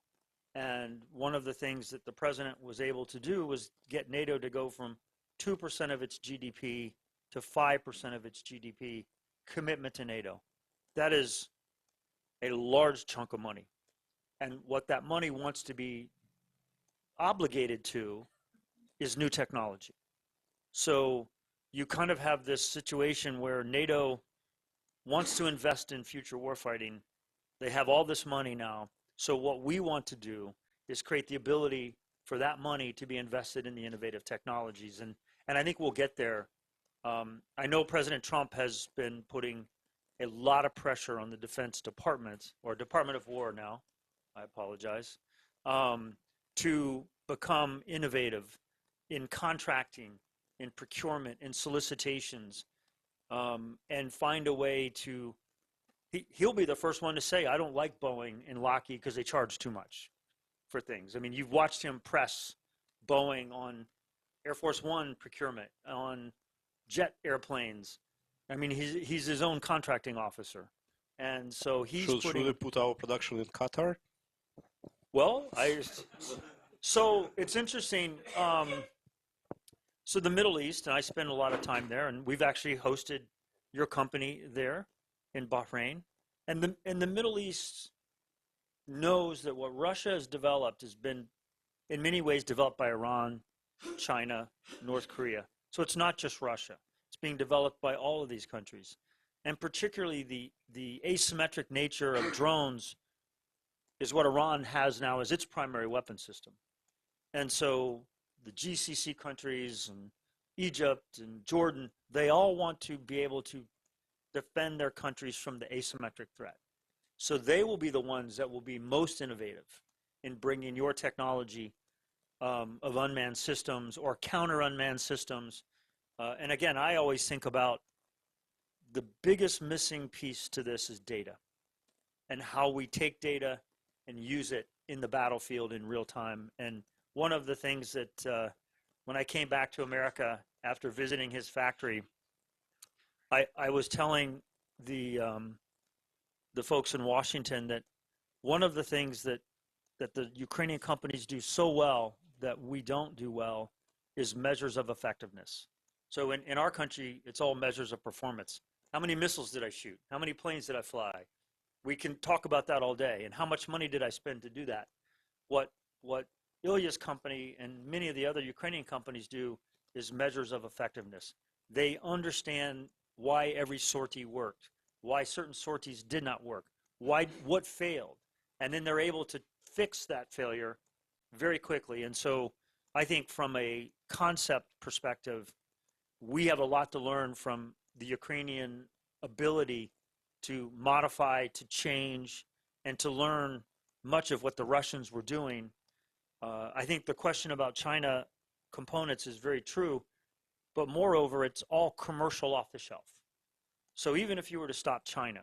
And one of the things that the president was able to do was get NATO to go from 2% of its GDP to 5% of its GDP commitment to NATO. That is a large chunk of money. And what that money wants to be obligated to is new technology. So you kind of have this situation where NATO wants to invest in future warfighting. They have all this money now. So what we want to do is create the ability for that money to be invested in the innovative technologies. And I think we'll get there. I know President Trump has been putting a lot of pressure on the Defense Department, or Department of War now, I apologize, to become innovative in contracting, in procurement, in solicitations, and find a way to, he'll be the first one to say, I don't like Boeing and Lockheed because they charge too much for things. I mean, you've watched him press Boeing on Air Force One procurement, on jet airplanes. I mean, he's his own contracting officer. And so he's Should we put our production in Qatar? Well, so it's interesting. So the Middle East, and I spend a lot of time there, and we've actually hosted your company there in Bahrain. And the Middle East knows that what Russia has developed has been, in many ways, developed by Iran, China, North Korea. So it's not just Russia. It's being developed by all of these countries. And particularly the asymmetric nature of drones is what Iran has now as its primary weapon system. And so the GCC countries and Egypt and Jordan, they all want to be able to defend their countries from the asymmetric threat. So they will be the ones that will be most innovative in bringing your technology of unmanned systems or counter unmanned systems. And again, I always think about the biggest missing piece to this is data, and how we take data and use it in the battlefield in real time. And one of the things that when I came back to America after visiting his factory, I was telling the folks in Washington that one of the things that the Ukrainian companies do so well that we don't do well is measures of effectiveness. So in our country, it's all measures of performance. How many missiles did I shoot? How many planes did I fly? We can talk about that all day. And how much money did I spend to do that? What Ilya's company and many of the other Ukrainian companies do is measures of effectiveness. They understand why every sortie worked, why certain sorties did not work, what failed. And then they're able to fix that failure very quickly. And so I think from a concept perspective, we have a lot to learn from the Ukrainian ability to modify, to change, and to learn much of what the Russians were doing. I think the question about China components is very true, but moreover, it's all commercial off the shelf. So even if you were to stop China,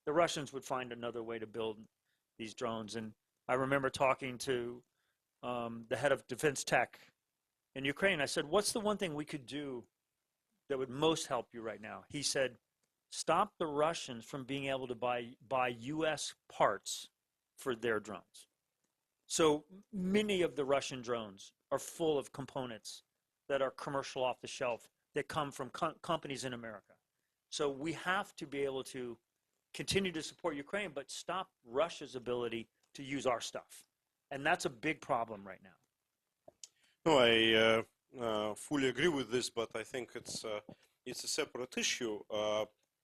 the Russians would find another way to build these drones. And I remember talking to the head of defense tech in Ukraine. I said, what's the one thing we could do that would most help you right now? He said, stop the Russians from being able to buy U.S. parts for their drones. So many of the Russian drones are full of components that are commercial off the shelf that come from companies in America. So we have to be able to continue to support Ukraine, but stop Russia's ability to use our stuff. And that's a big problem right now. No, I fully agree with this, but I think it's a separate issue.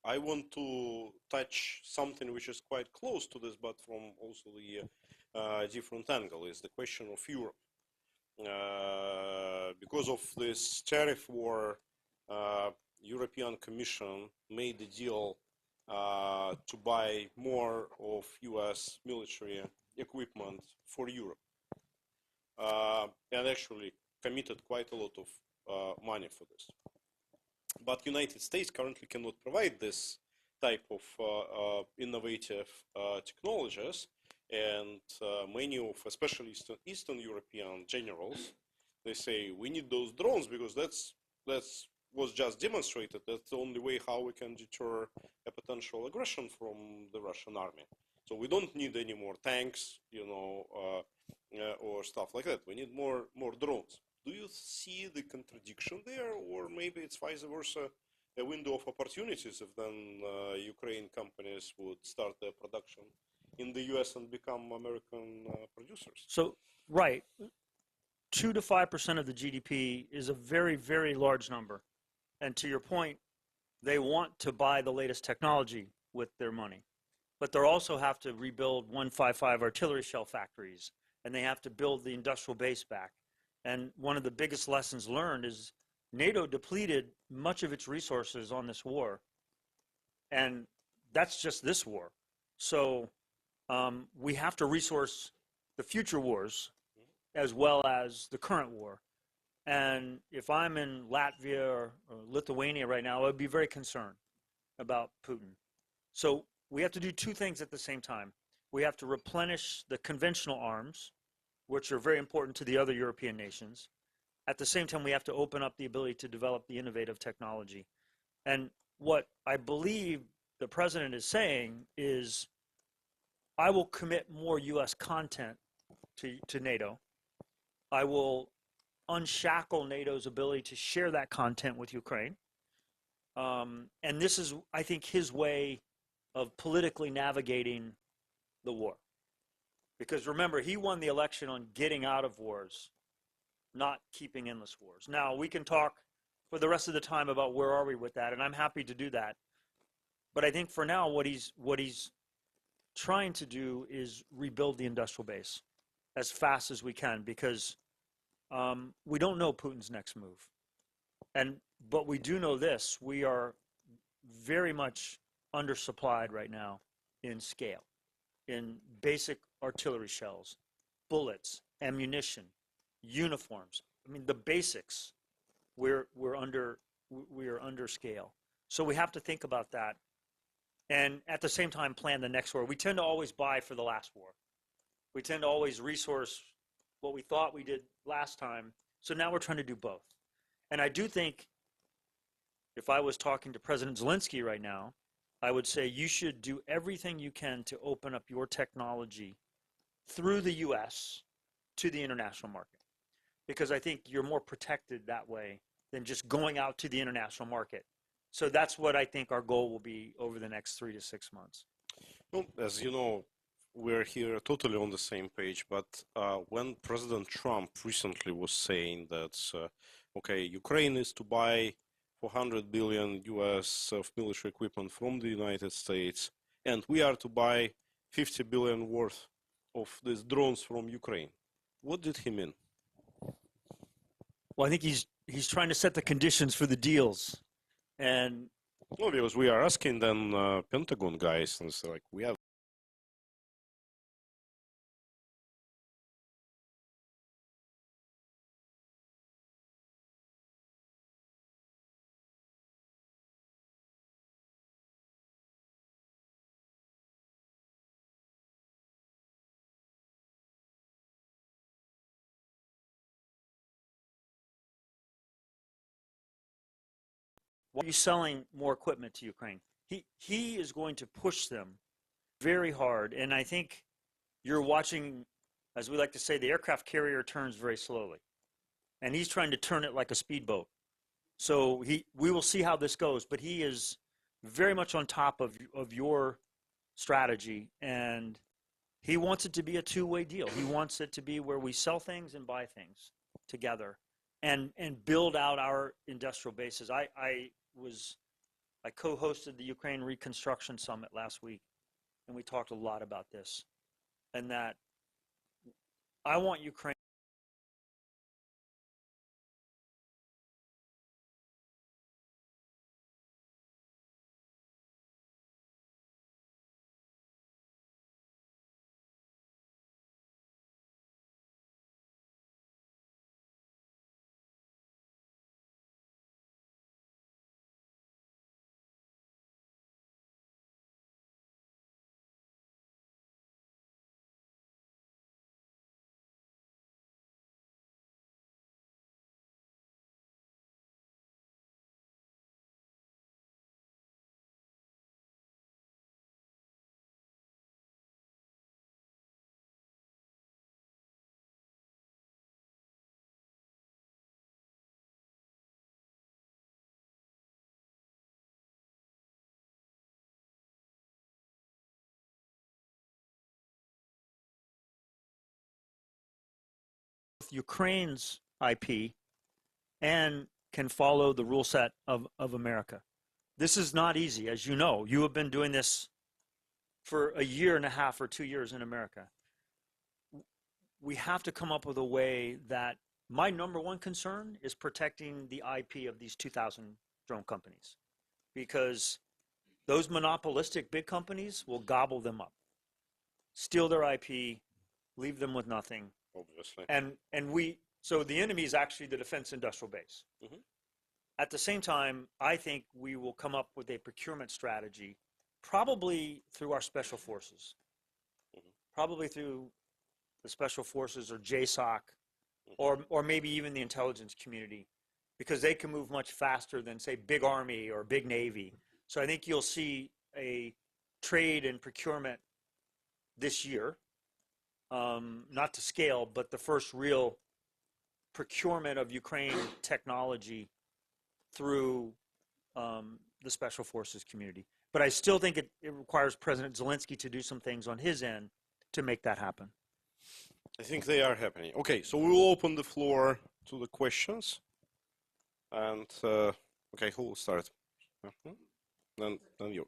I want to touch something which is quite close to this, but from also the different angle, is the question of Europe. Because of this tariff war, European Commission made a deal to buy more of US military equipment for Europe, and actually committed quite a lot of money for this. But United States currently cannot provide this type of innovative technologies, and many of, especially Eastern European generals, they say we need those drones because that's was just demonstrated. That's the only way how we can deter a potential aggression from the Russian army. So we don't need any more tanks, you know, or stuff like that. We need more drones. Do you see the contradiction there, or maybe it's vice versa, a window of opportunities if then Ukraine companies would start their production in the US and become American producers? So, right, 2 to 5% of the GDP is a very, very large number. And to your point, they want to buy the latest technology with their money. But they also have to rebuild 155 artillery shell factories, and they have to build the industrial base back. And one of the biggest lessons learned is NATO depleted much of its resources on this war. And that's just this war. So we have to resource the future wars as well as the current war. And if I'm in Latvia or Lithuania right now, I would be very concerned about Putin. So we have to do two things at the same time. We have to replenish the conventional arms, which are very important to the other European nations. At the same time, we have to open up the ability to develop the innovative technology. And what I believe the president is saying is, I will commit more U.S. content to NATO. I will unshackle NATO's ability to share that content with Ukraine. And this is, I think, his way of politically navigating the war. Because remember, he won the election on getting out of wars, not keeping endless wars. Now, we can talk for the rest of the time about where are we with that, and I'm happy to do that. But I think for now, what he's trying to do is rebuild the industrial base as fast as we can, because we don't know Putin's next move. But we do know this: we are very much undersupplied right now in scale, in basic artillery shells, bullets, ammunition, uniforms. I mean, the basics. We're under scale. So we have to think about that, and at the same time plan the next war. We tend to always buy for the last war. We tend to always resource what we thought we did last time. So now we're trying to do both. And I do think if I was talking to President Zelensky right now, I would say you should do everything you can to open up your technology through the U.S. to the international market. Because I think you're more protected that way than just going out to the international market. So that's what I think our goal will be over the next 3 to 6 months. Well, as you know, we're here totally on the same page, but when President Trump recently was saying that, okay, Ukraine is to buy 400 billion US of military equipment from the United States, and we are to buy 50 billion worth of these drones from Ukraine. What did he mean? Well, I think he's trying to set the conditions for the deals. And No, because we are asking then Pentagon guys, and it's like we have. Why are you selling more equipment to Ukraine? He is going to push them very hard, and I think you're watching, as we like to say, the aircraft carrier turns very slowly, and he's trying to turn it like a speedboat. So we will see how this goes, but he is very much on top of your strategy, and he wants it to be a two-way deal. He wants it to be where we sell things and buy things together, and build out our industrial bases. I co-hosted the Ukrainian Reconstruction Summit last week, and we talked a lot about this, and that I want Ukraine. Ukraine's IP and can follow the rule set of America. This is not easy, as you know. You have been doing this for a year and a half or 2 years in America. We have to come up with a way that my number one concern is protecting the IP of these 2,000 drone companies, because those monopolistic big companies will gobble them up, steal their IP, leave them with nothing. Obviously. So the enemy is actually the defense industrial base. Mhm. At the same time, I think we will come up with a procurement strategy, probably through our special forces, probably through the special forces or JSOC, or maybe even the intelligence community, because they can move much faster than, say, big Army or big Navy. So I think you'll see a trade and procurement this year, not to scale, but the first real procurement of Ukraine technology through the special forces community. But I still think it requires President Zelensky to do some things on his end to make that happen. I think they are happening. Okay, so we will open the floor to the questions. And, okay, who will start? Then you.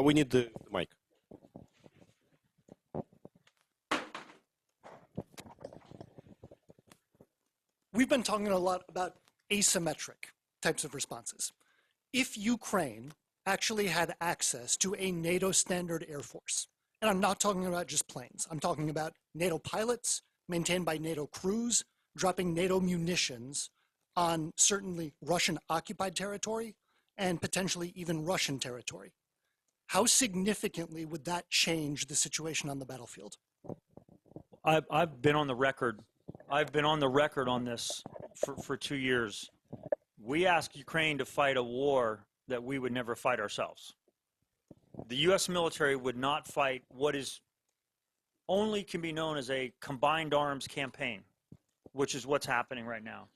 We need the mic. We've been talking a lot about asymmetric types of responses. If Ukraine actually had access to a NATO standard air force, and I'm not talking about just planes, I'm talking about NATO pilots maintained by NATO crews, dropping NATO munitions on certainly Russian occupied territory and potentially even Russian territory. How significantly would that change the situation on the battlefield? I've been on the record. I've been on the record on this for 2 years. We asked Ukraine to fight a war that we would never fight ourselves. The U.S. military would not fight what is only can be known as a combined arms campaign, which is what's happening right now.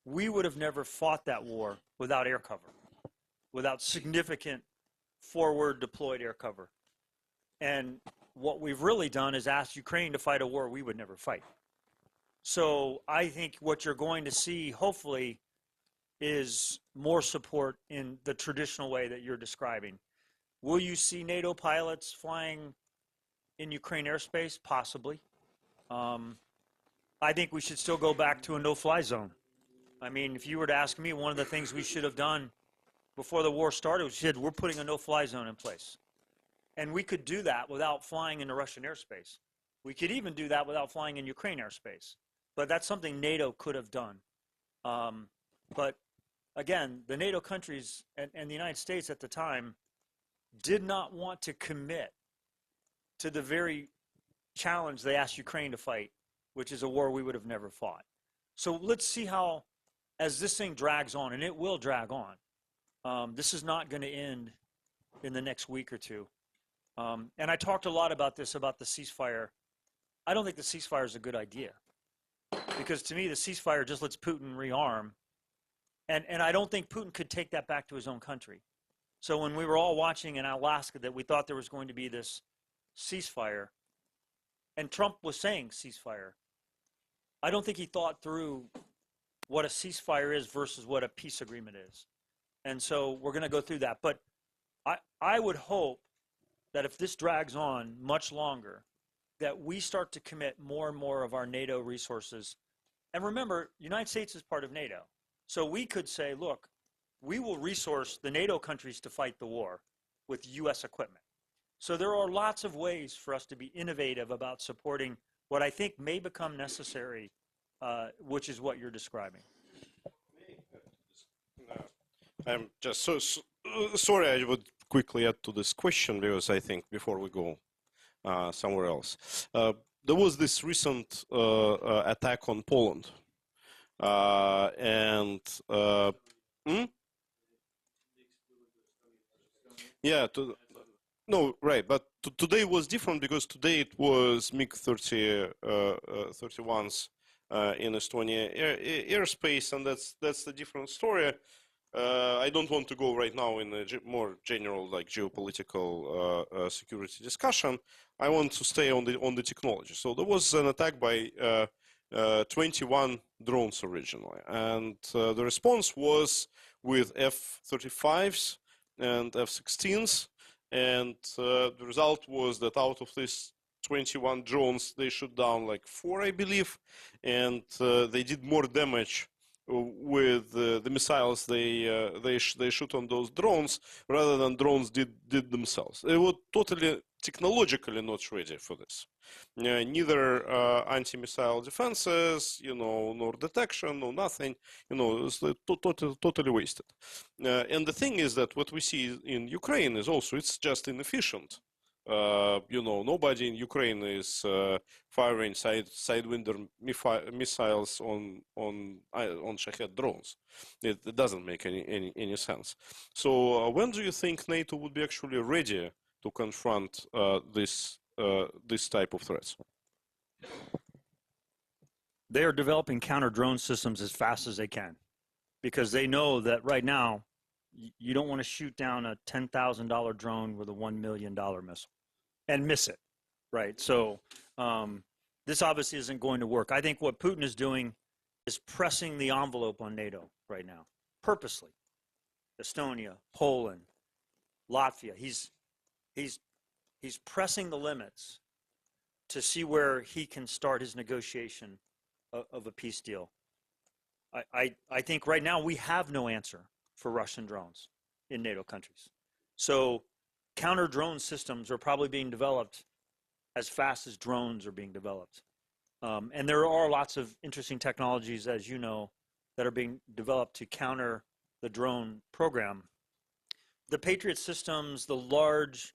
We would have never fought that war without air cover, without significant forward deployed air cover. And what we've really done is asked Ukraine to fight a war we would never fight. So I think what you're going to see, hopefully, is more support in the traditional way that you're describing. Will you see NATO pilots flying in Ukraine airspace? Possibly. I think we should still go back to a no-fly zone. I mean, if you were to ask me, one of the things we should have done before the war started, we said we're putting a no-fly zone in place. And we could do that without flying into Russian airspace. We could even do that without flying in Ukraine airspace. But that's something NATO could have done. But again, the NATO countries and the United States at the time did not want to commit to the very challenge they asked Ukraine to fight, which is a war we would have never fought. So let's see how, as this thing drags on, and it will drag on, this is not going to end in the next week or two. And I talked a lot about this, about the ceasefire. I don't think the ceasefire is a good idea, because to me, the ceasefire just lets Putin rearm. And I don't think Putin could take that back to his own country. So when we were all watching in Alaska that we thought there was going to be this ceasefire, and Trump was saying ceasefire, I don't think he thought through what a ceasefire is versus what a peace agreement is. And so we're going to go through that. But I would hope that if this drags on much longer, that we start to commit more and more of our NATO resources. And remember, the United States is part of NATO. So we could say, look, we will resource the NATO countries to fight the war with U.S. equipment. So there are lots of ways for us to be innovative about supporting what I think may become necessary, which is what you're describing. I'm just sorry, I would quickly add to this question, because I think before we go somewhere else, there was this recent attack on Poland. Yeah, no, right, but today was different, because today it was MiG-31s in Estonia airspace, and that's the different story. I don't want to go right now in a more general, like, geopolitical security discussion. I want to stay on the technology. So there was an attack by 21 drones originally, and the response was with F-35s and F-16s, and the result was that out of these 21 drones, they shot down like 4, I believe, and they did more damage with the missiles they shoot on those drones rather than drones did themselves. They were totally technologically not ready for this. Neither anti-missile defenses, nor detection, no nothing. It's like totally wasted. And the thing is that what we see in Ukraine is also, it's just inefficient. Nobody in Ukraine is firing sidewinder missiles on Shahed drones. It doesn't make any sense. So when do you think NATO would be actually ready to confront this type of threats? They are developing counter drone systems as fast as they can, because they know that right now you don't want to shoot down a $10,000 drone with a $1 million missile and miss it, right? So this obviously isn't going to work. I think what Putin is doing is pressing the envelope on NATO right now, purposely. Estonia, Poland, Latvia. He's pressing the limits to see where he can start his negotiation of a peace deal. I think right now we have no answer for Russian drones in NATO countries. So counter drone systems are probably being developed as fast as drones are being developed. And there are lots of interesting technologies, as you know, that are being developed to counter the drone program. The Patriot systems, the large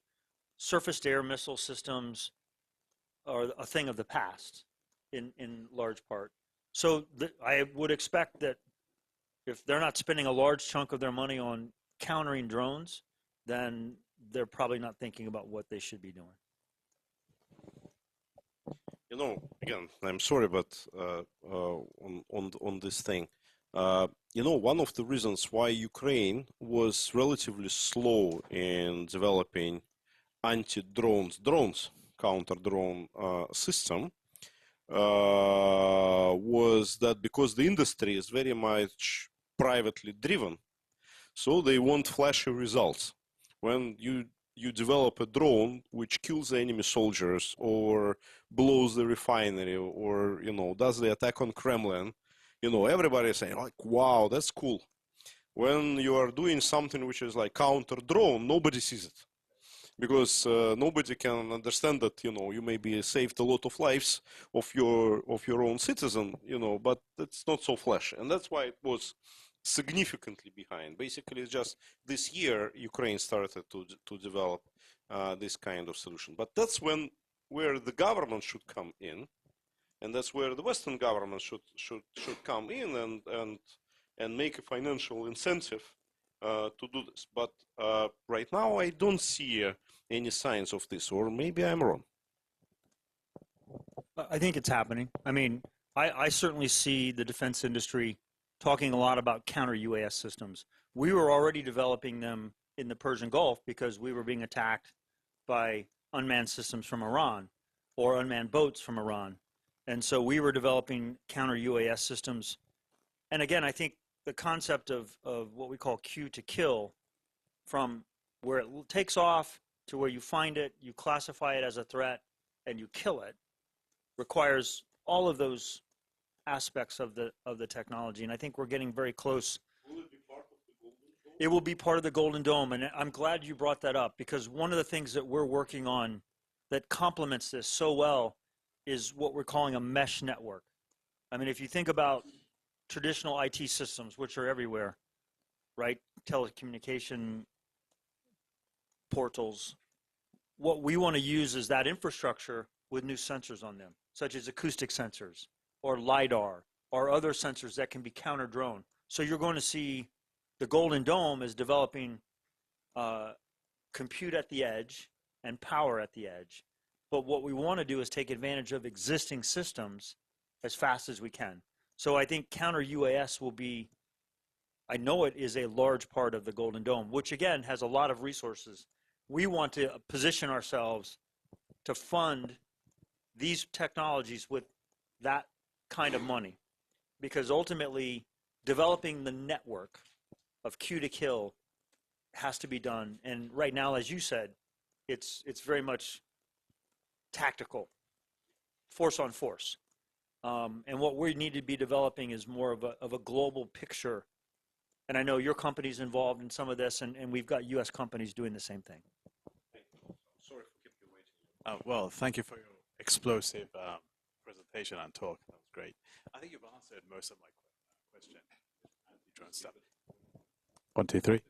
surface-to-air missile systems, are a thing of the past in large part. So I would expect that if they're not spending a large chunk of their money on countering drones, then they're probably not thinking about what they should be doing. Again, I'm sorry, but on this thing, one of the reasons why Ukraine was relatively slow in developing anti-drones, counter-drone system, was that because the industry is very much privately driven, so they want flashy results. When you develop a drone which kills the enemy soldiers or blows the refinery or does the attack on Kremlin, everybody is saying like, wow, that's cool. When you are doing something which is like counter drone, nobody sees it, because nobody can understand that, you know, you maybe saved a lot of lives of your own citizen, you know, but it's not so flashy, and that's why it was significantly behind. Basically, it's just this year Ukraine started to develop this kind of solution. But that's where the government should come in, and that's where the Western government should come in and make a financial incentive to do this. But right now, I don't see any signs of this, or maybe I'm wrong. I think it's happening. I mean, I certainly see the defense industry talking a lot about counter UAS systems. We were already developing them in the Persian Gulf because we were being attacked by unmanned systems from Iran or unmanned boats from Iran. And so we were developing counter UAS systems. And again, I think the concept of what we call Q to kill, from where it takes off to where you find it, you classify it as a threat, and you kill it, requires all of those aspects of the technology. And I think we're getting very close. Will it be part of the Golden Dome? It will be part of the Golden Dome, and I'm glad you brought that up, because one of the things that we're working on that complements this so well is what we're calling a mesh network. I mean, if you think about traditional IT systems, which are everywhere, right? Telecommunication portals. What we want to use is that infrastructure with new sensors on them, such as acoustic sensors or LiDAR or other sensors that can be counter-drone. So you're going to see the Golden Dome is developing compute at the edge and power at the edge. But what we want to do is take advantage of existing systems as fast as we can. So I think counter UAS will be, I know it is a large part of the Golden Dome, which again has a lot of resources. We want to position ourselves to fund these technologies with that kind of money, because ultimately developing the network of Q to kill has to be done. And right now, as you said, it's very much tactical, force on force. And what we need to be developing is more of a global picture. And I know your company's involved in some of this, and we've got U.S. companies doing the same thing. Sorry for keeping you waiting. Well, thank you for your explosive presentation and talk. That was great. I think you've answered most of my question. Anti-drone stuff. 1, 2, 3.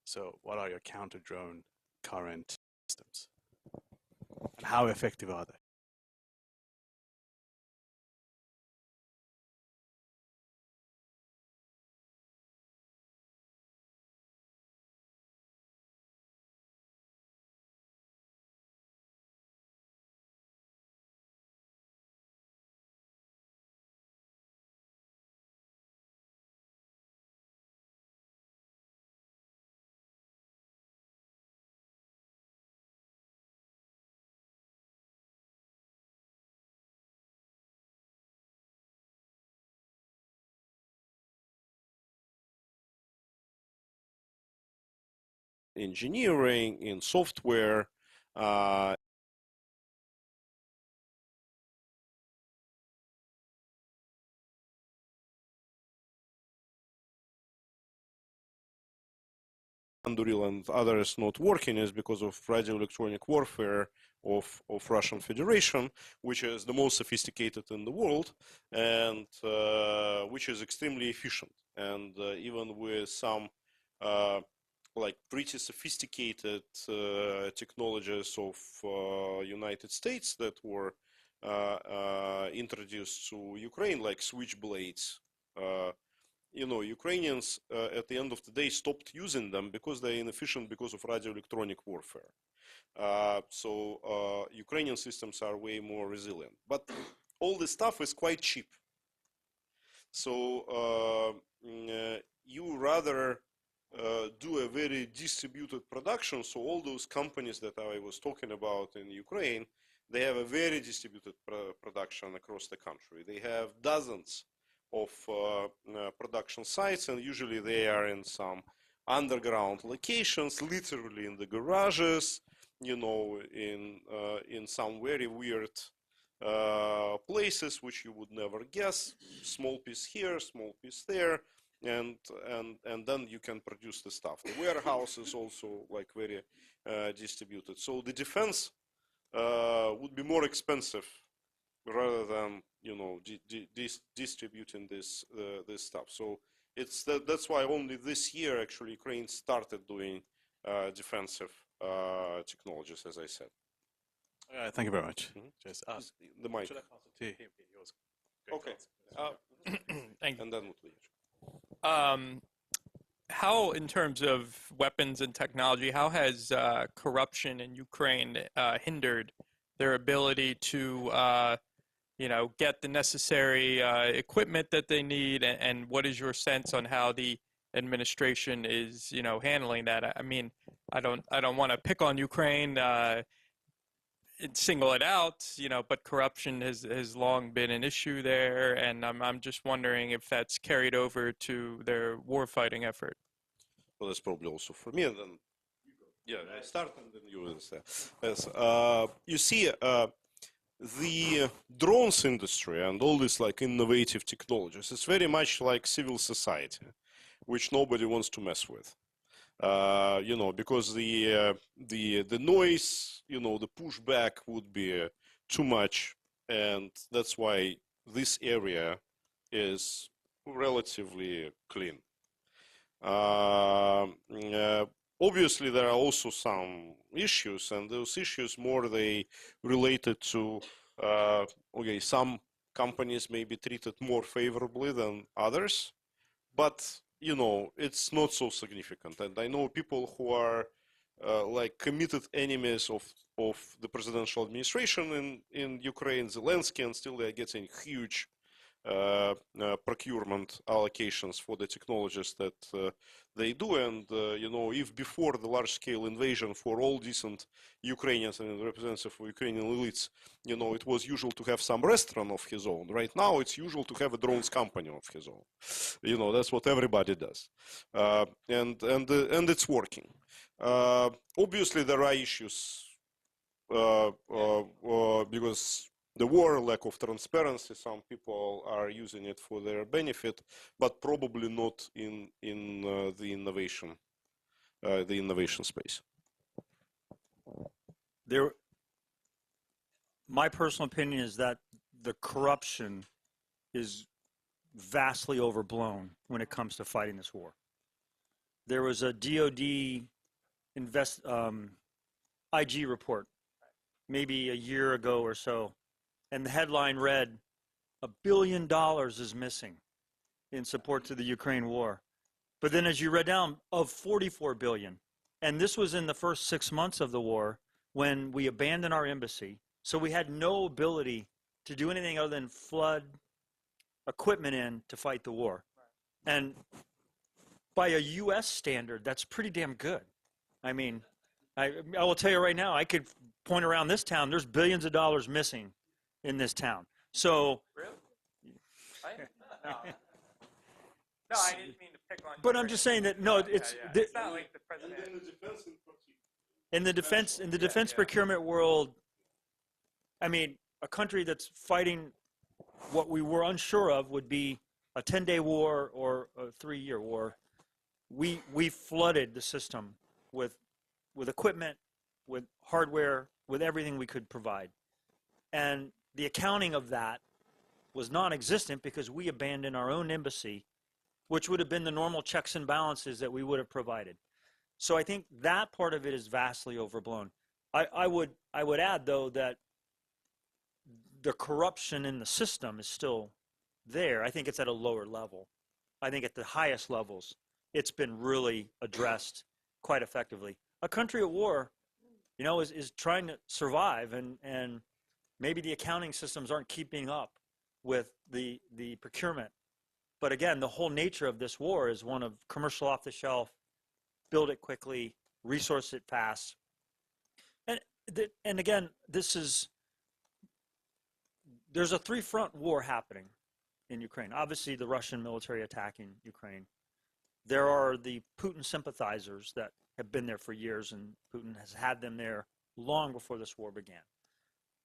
So what are your counter-drone current systems? And how effective are they? Engineering, in software, Admiral and others not working is because of radio electronic warfare of Russian Federation, which is the most sophisticated in the world, and which is extremely efficient. And even with some like pretty sophisticated technologies of United States that were introduced to Ukraine, like switchblades, you know, Ukrainians at the end of the day stopped using them because they're inefficient because of radio electronic warfare. So Ukrainian systems are way more resilient, but all this stuff is quite cheap. So you rather do a very distributed production. So all those companies that I was talking about in Ukraine, they have a very distributed production across the country. They have dozens of production sites, and usually they are in some underground locations, literally in the garages, you know, in some very weird places which you would never guess. Small piece here, small piece there, and then you can produce the stuff. The warehouse is also like very distributed. So the defense would be more expensive rather than, you know, distributing this stuff. So it's that's why only this year actually Ukraine started doing defensive technologies, as I said. Thank you very much. Just The mic. should I pass it to him? Yours. Okay. Thank you. And then Mutlu. How, in terms of weapons and technology, how has corruption in Ukraine hindered their ability to, you know, get the necessary equipment that they need? And what is your sense on how the administration is, you know, handling that? I mean, I don't want to pick on Ukraine, single it out, you know, but corruption has long been an issue there, and I'm just wondering if that's carried over to their warfighting effort. Well, that's probably also for me, and then I start and then you will say. Yes, you see, the drones industry and all this like innovative technologies, it's very much like civil society, which nobody wants to mess with. You know, because the noise, you know, the pushback would be too much, and that's why this area is relatively clean. Obviously, there are also some issues, and those issues more they related to okay, some companies may be treated more favorably than others, but you know, it's not so significant. And I know people who are like committed enemies of the presidential administration in Ukraine, Zelensky, and still they're getting huge procurement allocations for the technologies that they do. And you know, if before the large-scale invasion for all decent Ukrainians and representatives of Ukrainian elites, you know, it was usual to have some restaurant of his own. Right now, it's usual to have a drones company of his own. You know, that's what everybody does, and it's working. Obviously, there are issues because the war, lack of transparency, some people are using it for their benefit, but probably not in the innovation space. My personal opinion is that the corruption is vastly overblown when it comes to fighting this war. There was a DoD IG report maybe a year ago or so, and the headline read, $1 billion is missing in support to the Ukraine war. But then as you read down, of 44 billion, and this was in the first 6 months of the war when we abandoned our embassy, so we had no ability to do anything other than flood equipment in to fight the war. And by a U.S. standard, that's pretty damn good. I mean, I will tell you right now, I could point around this town, there's billions of dollars missing in this town. So, Really? No, I didn't mean to pick on. but I'm just saying that no, it's It's not like the president. in the defense procurement world. I mean, a country that's fighting what we were unsure of would be a 10-day war or a 3-year war. We flooded the system with equipment, with hardware, with everything we could provide. And the accounting of that was non-existent because we abandoned our own embassy, which would have been the normal checks and balances that we would have provided. So I think that part of it is vastly overblown. I would add, though, that the corruption in the system is still there. I think it's at a lower level. I think at the highest levels, it's been really addressed quite effectively. A country at war, you know, is trying to survive, and maybe the accounting systems aren't keeping up with the procurement. But again, the whole nature of this war is one of commercial off-the-shelf build it quickly, resource it fast. And again, there's a three-front war happening in Ukraine. Obviously, the Russian military attacking Ukraine. There are the Putin sympathizers that have been there for years, and Putin has had them there long before this war began.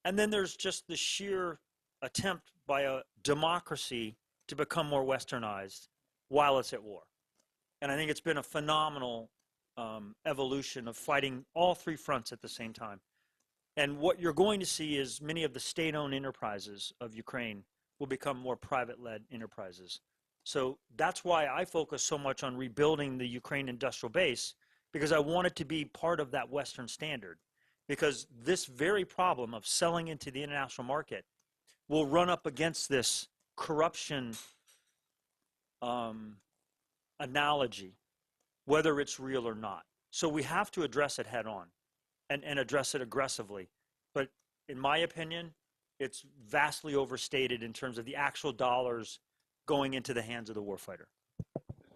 And then there's just the sheer attempt by a democracy to become more westernized while it's at war. And I think it's been a phenomenal evolution of fighting all three fronts at the same time. And what you're going to see is many of the state-owned enterprises of Ukraine will become more private-led enterprises. So that's why I focus so much on rebuilding the Ukraine industrial base, because I want it to be part of that Western standard. Because this very problem of selling into the international market will run up against this corruption analogy, whether it's real or not. So we have to address it head on and address it aggressively. But in my opinion, it's vastly overstated in terms of the actual dollars going into the hands of the warfighter.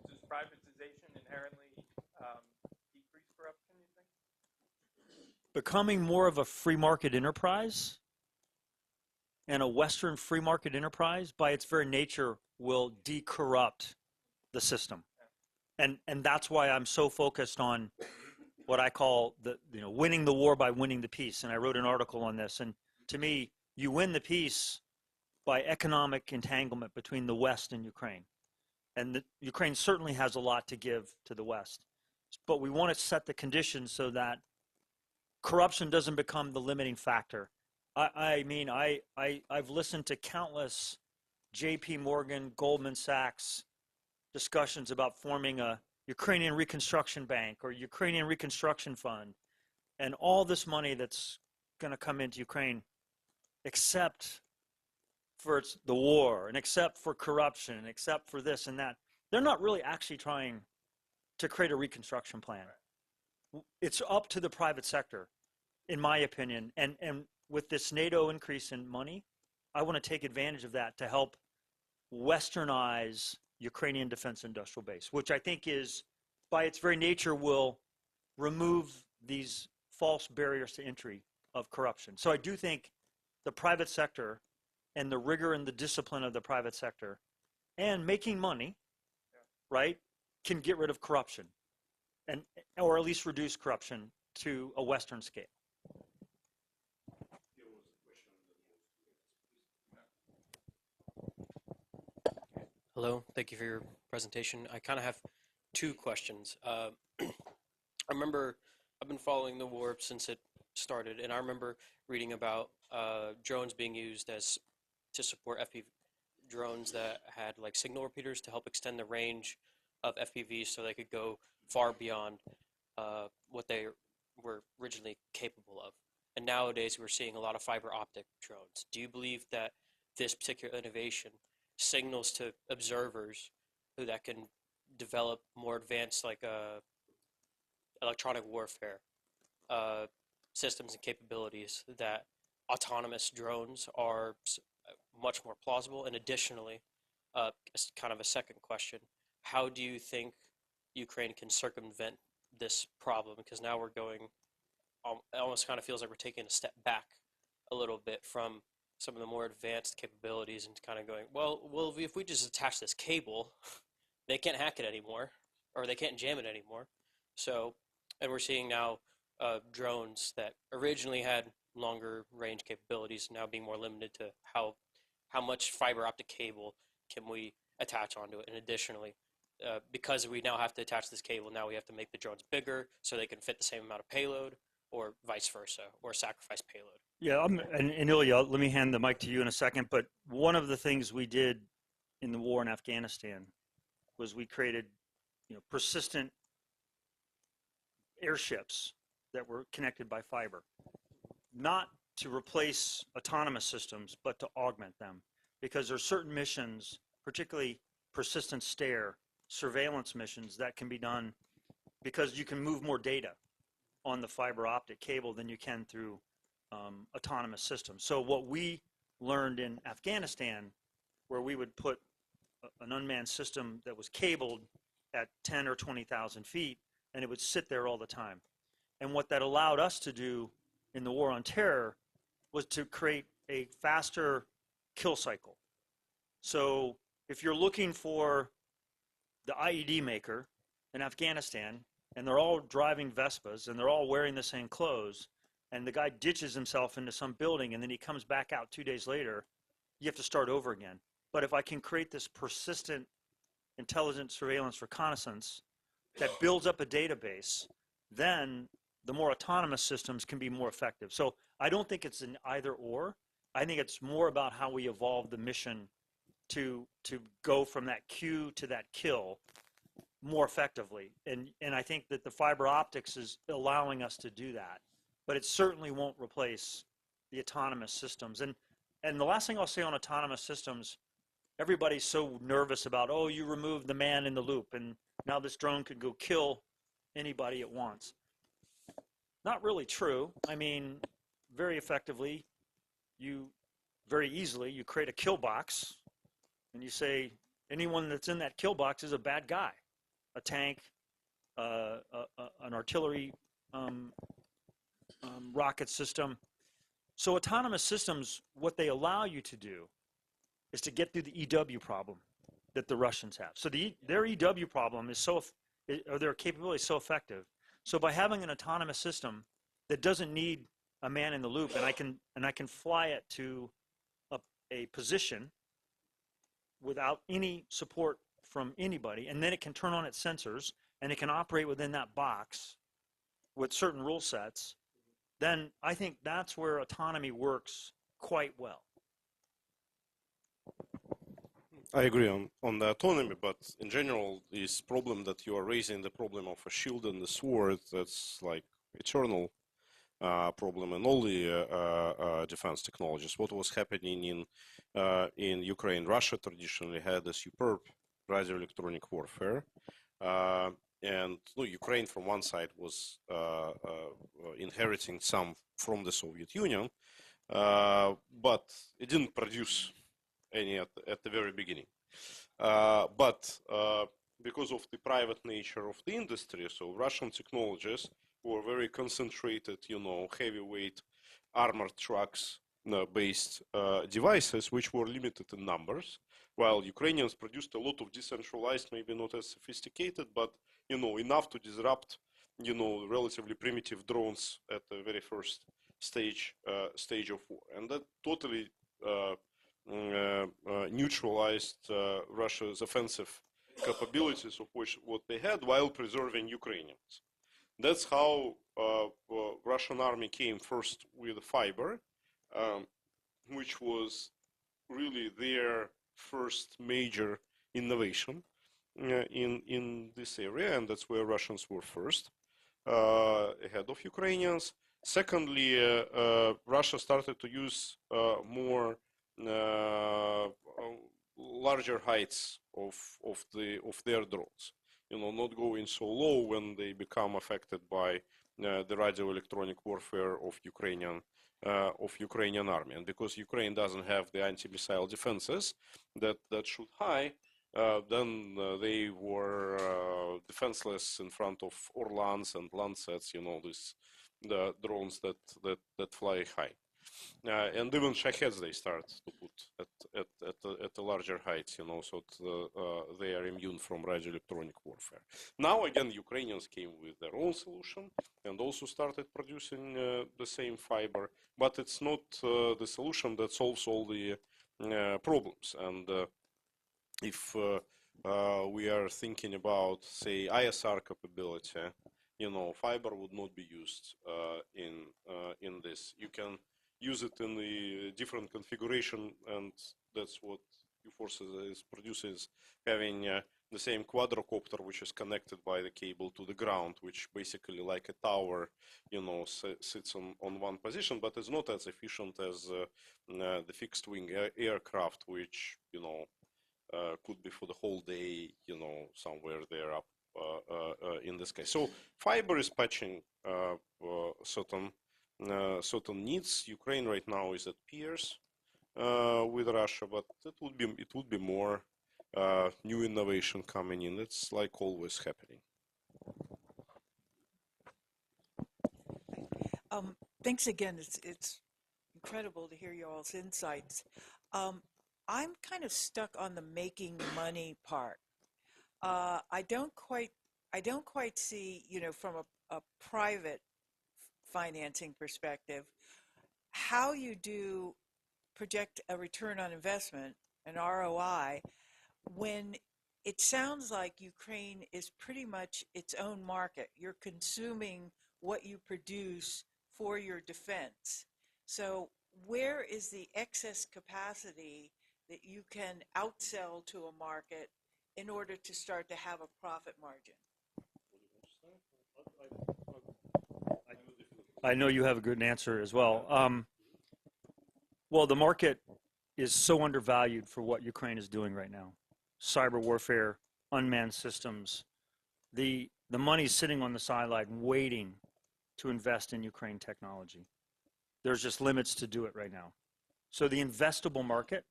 Does privatization inherently decrease corruption, you think? Becoming more of a free market enterprise and a Western free market enterprise by its very nature will decorrupt the system. And that's why I'm so focused on what I call winning the war by winning the peace. And I wrote an article on this. And to me, you win the peace by economic entanglement between the West and Ukraine. And Ukraine certainly has a lot to give to the West. But we want to set the conditions so that corruption doesn't become the limiting factor. I've listened to countless J.P. Morgan, Goldman Sachs discussions about forming a Ukrainian Reconstruction Bank or Ukrainian Reconstruction Fund, and all this money that's going to come into Ukraine, except for the war, and except for corruption, and except for this and that. They're not really actually trying to create a reconstruction plan. It's up to the private sector, in my opinion. And with this NATO increase in money, I want to take advantage of that to help westernize Ukrainian defense industrial base, which I think is, by its very nature, will remove these false barriers to entry of corruption. So I do think the private sector and the rigor and the discipline of the private sector and making money, right, can get rid of corruption, and or at least reduce corruption to a Western scale. Hello, thank you for your presentation. I kind of have two questions. I remember I've been following the war since it started, and I remember reading about drones being used to support FPV drones that had like signal repeaters to help extend the range of FPVs so they could go far beyond what they were originally capable of. And nowadays we're seeing a lot of fiber optic drones. Do you believe that this particular innovation signals to observers who that can develop more advanced like electronic warfare systems and capabilities, that autonomous drones are much more plausible? And additionally, kind of a second question, how do you think Ukraine can circumvent this problem? Because now we're going, it almost kind of feels like we're taking a step back a little bit from some of the more advanced capabilities and kind of going, well, if we just attach this cable, they can't hack it anymore, or they can't jam it anymore. So, and we're seeing now drones that originally had longer range capabilities now being more limited to how much fiber optic cable can we attach onto it. And additionally, because we now have to attach this cable, now we have to make the drones bigger so they can fit the same amount of payload, or vice versa, or sacrifice payload. Yeah, and Ilya, let me hand the mic to you in a second, but one of the things we did in the war in Afghanistan was we created, persistent airships that were connected by fiber, not to replace autonomous systems, but to augment them, because there are certain missions, particularly persistent stare, surveillance missions, that can be done because you can move more data on the fiber optic cable than you can through autonomous systems. So what we learned in Afghanistan, where we would put an unmanned system that was cabled at 10 or 20,000 feet and it would sit there all the time. And what that allowed us to do in the war on terror was to create a faster kill cycle. So if you're looking for the IED maker in Afghanistan, and they're all driving Vespas, and they're all wearing the same clothes, and the guy ditches himself into some building, and then he comes back out 2 days later, you have to start over again. But if I can create this persistent intelligence, surveillance, reconnaissance that builds up a database, then the more autonomous systems can be more effective. So I don't think it's an either or. I think it's more about how we evolve the mission to go from that cue to that kill more effectively. And I think that the fiber optics is allowing us to do that. But it certainly won't replace the autonomous systems. And the last thing I'll say on autonomous systems, everybody's so nervous about, oh, you removed the man in the loop, and now this drone could go kill anybody it wants. Not really true. I mean, very effectively, very easily, you create a kill box, and you say, anyone that's in that kill box is a bad guy. A tank, an artillery rocket system. So autonomous systems, what they allow you to do is to get through the EW problem that the Russians have. So their EW problem is or their capability is so effective. So by having an autonomous system that doesn't need a man in the loop, and I can fly it to a position without any support from anybody, and then it can turn on its sensors, and it can operate within that box with certain rule sets, then I think that's where autonomy works quite well. I agree on the autonomy, but in general, this problem that you are raising, the problem of a shield and the sword, that's like eternal problem in all the defense technologies. What was happening in Ukraine? Russia traditionally had a superb radioelectronic warfare, and Ukraine from one side was inheriting some from the Soviet Union, but it didn't produce any at the very beginning. But because of the private nature of the industry, so Russian technologies were very concentrated, heavyweight armored trucks based devices, which were limited in numbers, while Ukrainians produced a lot of decentralized, maybe not as sophisticated, but enough to disrupt relatively primitive drones at the very first stage of war, and that totally neutralized Russia's offensive capabilities of what they had, while preserving Ukrainians. That's how Russian army came first with fiber, which was really their first major innovation in this area, and that's where Russians were first, ahead of Ukrainians. Secondly, Russia started to use more larger heights of their drones, not going so low when they become affected by the radio-electronic warfare of Ukrainian army. And because Ukraine doesn't have the anti-missile defenses that shoot high, then they were defenseless in front of Orlans and Lancets, the drones that fly high. And even Shaheds they start to put at a larger height, so they are immune from radioelectronic warfare. Now again, Ukrainians came with their own solution and also started producing the same fiber, but it's not the solution that solves all the problems. And if we are thinking about, say, ISR capability, fiber would not be used in this. You can use it in the different configuration, and that's what U-Forces produces, having the same quadrocopter, which is connected by the cable to the ground, which basically like a tower, sits on one position, but is not as efficient as the fixed wing aircraft, which could be for the whole day, somewhere there up in the sky. So fiber is patching certain needs. Ukraine right now is at peers with Russia, but it would be more new innovation coming in. It's like always happening. Thanks again. It's incredible to hear you all's insights. I'm kind of stuck on the making money part. I don't quite see, from a private financing perspective, how you do project a return on investment, an ROI, when it sounds like Ukraine is pretty much its own market. You're consuming what you produce for your defense. So where is the excess capacity that you can outsell to a market in order to start to have a profit margin? I know you have a good answer as well. Well, the market is so undervalued for what Ukraine is doing right now. Cyber warfare, unmanned systems. The money's sitting on the sideline waiting to invest in Ukraine technology. There's just limits to do it right now. So the investable market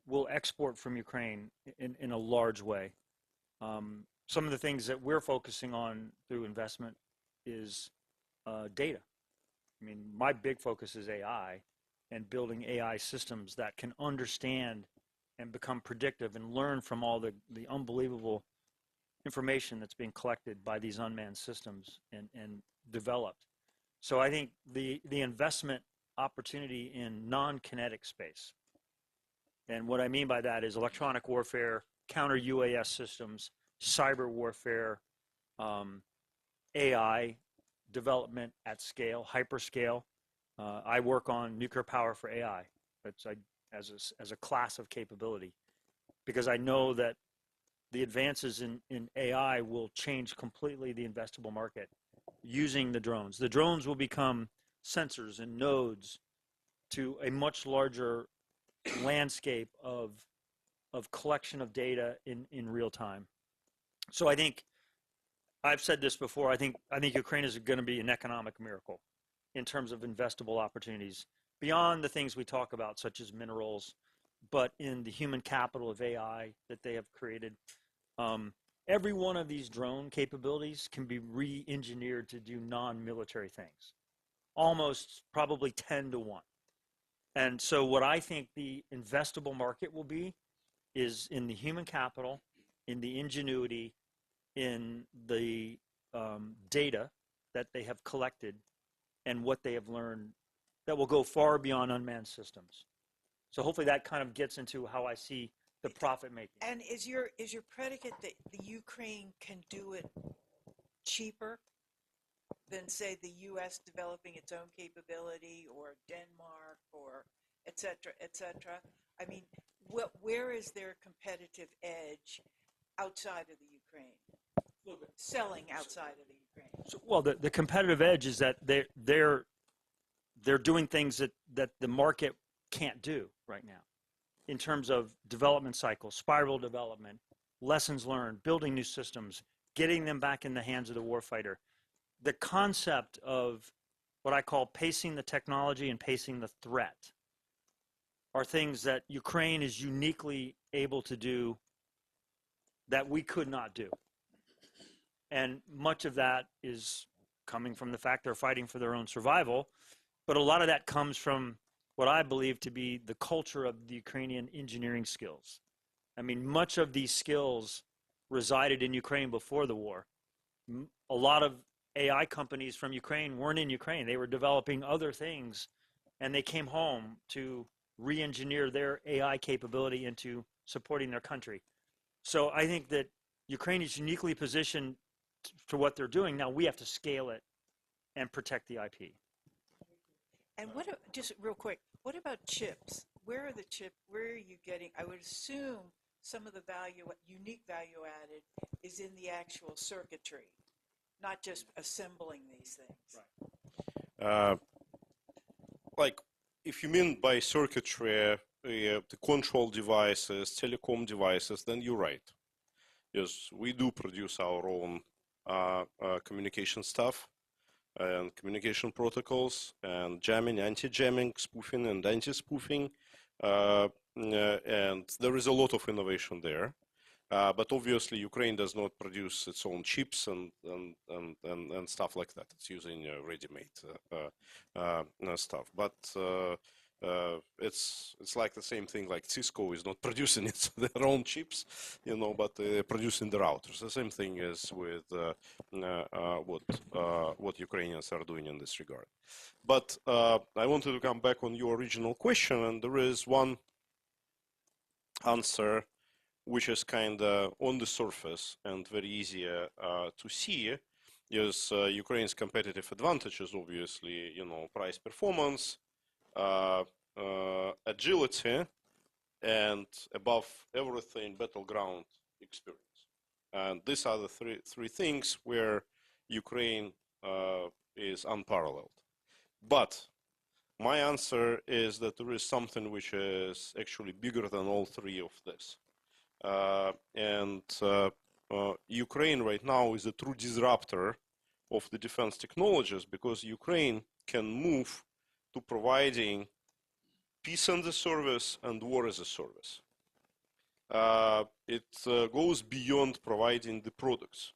will export from Ukraine in a large way. Some of the things that we're focusing on through investment is data. I mean, my big focus is AI and building AI systems that can understand and become predictive and learn from all the unbelievable information that's being collected by these unmanned systems and developed. So I think the investment opportunity in non-kinetic space, and what I mean by that is electronic warfare, counter UAS systems, cyber warfare, AI development at scale, hyperscale. I work on nuclear power for AI. That's as a class of capability, because I know that the advances in AI will change completely the investable market using the drones. The drones will become sensors and nodes to a much larger landscape of collection of data in real time. So I think I've said this before. I think Ukraine is going to be an economic miracle in terms of investable opportunities beyond the things we talk about, such as minerals, but in the human capital of AI that they have created. Every one of these drone capabilities can be re-engineered to do non-military things, almost probably 10 to 1. And so what I think the investable market will be is in the human capital, in the ingenuity, in the data that they have collected and what they have learned that will go far beyond unmanned systems. So hopefully that kind of gets into how I see the profit making. And is your predicate that the Ukraine can do it cheaper than, say, the U.S. developing its own capability, or Denmark, or et cetera, et cetera? I mean, where is their competitive edge outside of the Ukraine? Selling outside of the Ukraine. So, well, the competitive edge is that they're doing things that the market can't do right now in terms of development cycles, spiral development, lessons learned, building new systems, getting them back in the hands of the warfighter. The concept of what I call pacing the technology and pacing the threat are things that Ukraine is uniquely able to do that we could not do. And much of that is coming from the fact they're fighting for their own survival. But a lot of that comes from what I believe to be the culture of the Ukrainian engineering skills. I mean, much of these skills resided in Ukraine before the war. A lot of AI companies from Ukraine weren't in Ukraine. They were developing other things, and they came home to re-engineer their AI capability into supporting their country. So I think that Ukraine is uniquely positioned for what they're doing. Now we have to scale it and protect the IP. And just real quick, what about chips? Where are you getting? I would assume some of the unique value added is in the actual circuitry, not just assembling these things. Right. Like, if you mean by circuitry, the control devices, telecom devices, then you're right. Yes, we do produce our own communication stuff and communication protocols and jamming, anti-jamming, spoofing and anti-spoofing. And there is a lot of innovation there. But obviously, Ukraine does not produce its own chips and stuff like that. It's using ready-made stuff. But it's like the same thing. Like Cisco is not producing their own chips, you know, but producing the routers. The same thing is with what Ukrainians are doing in this regard. But I wanted to come back on your original question, and there is one answer which is kind of on the surface and very easy to see. Is Ukraine's competitive advantages, obviously, you know, price performance, agility, and above everything, battleground experience. And these are the three things where Ukraine is unparalleled. But my answer is that there is something which is actually bigger than all three of this. Ukraine right now is a true disruptor of the defense technologies, because Ukraine can move to providing peace as a service and war as a service. It goes beyond providing the products.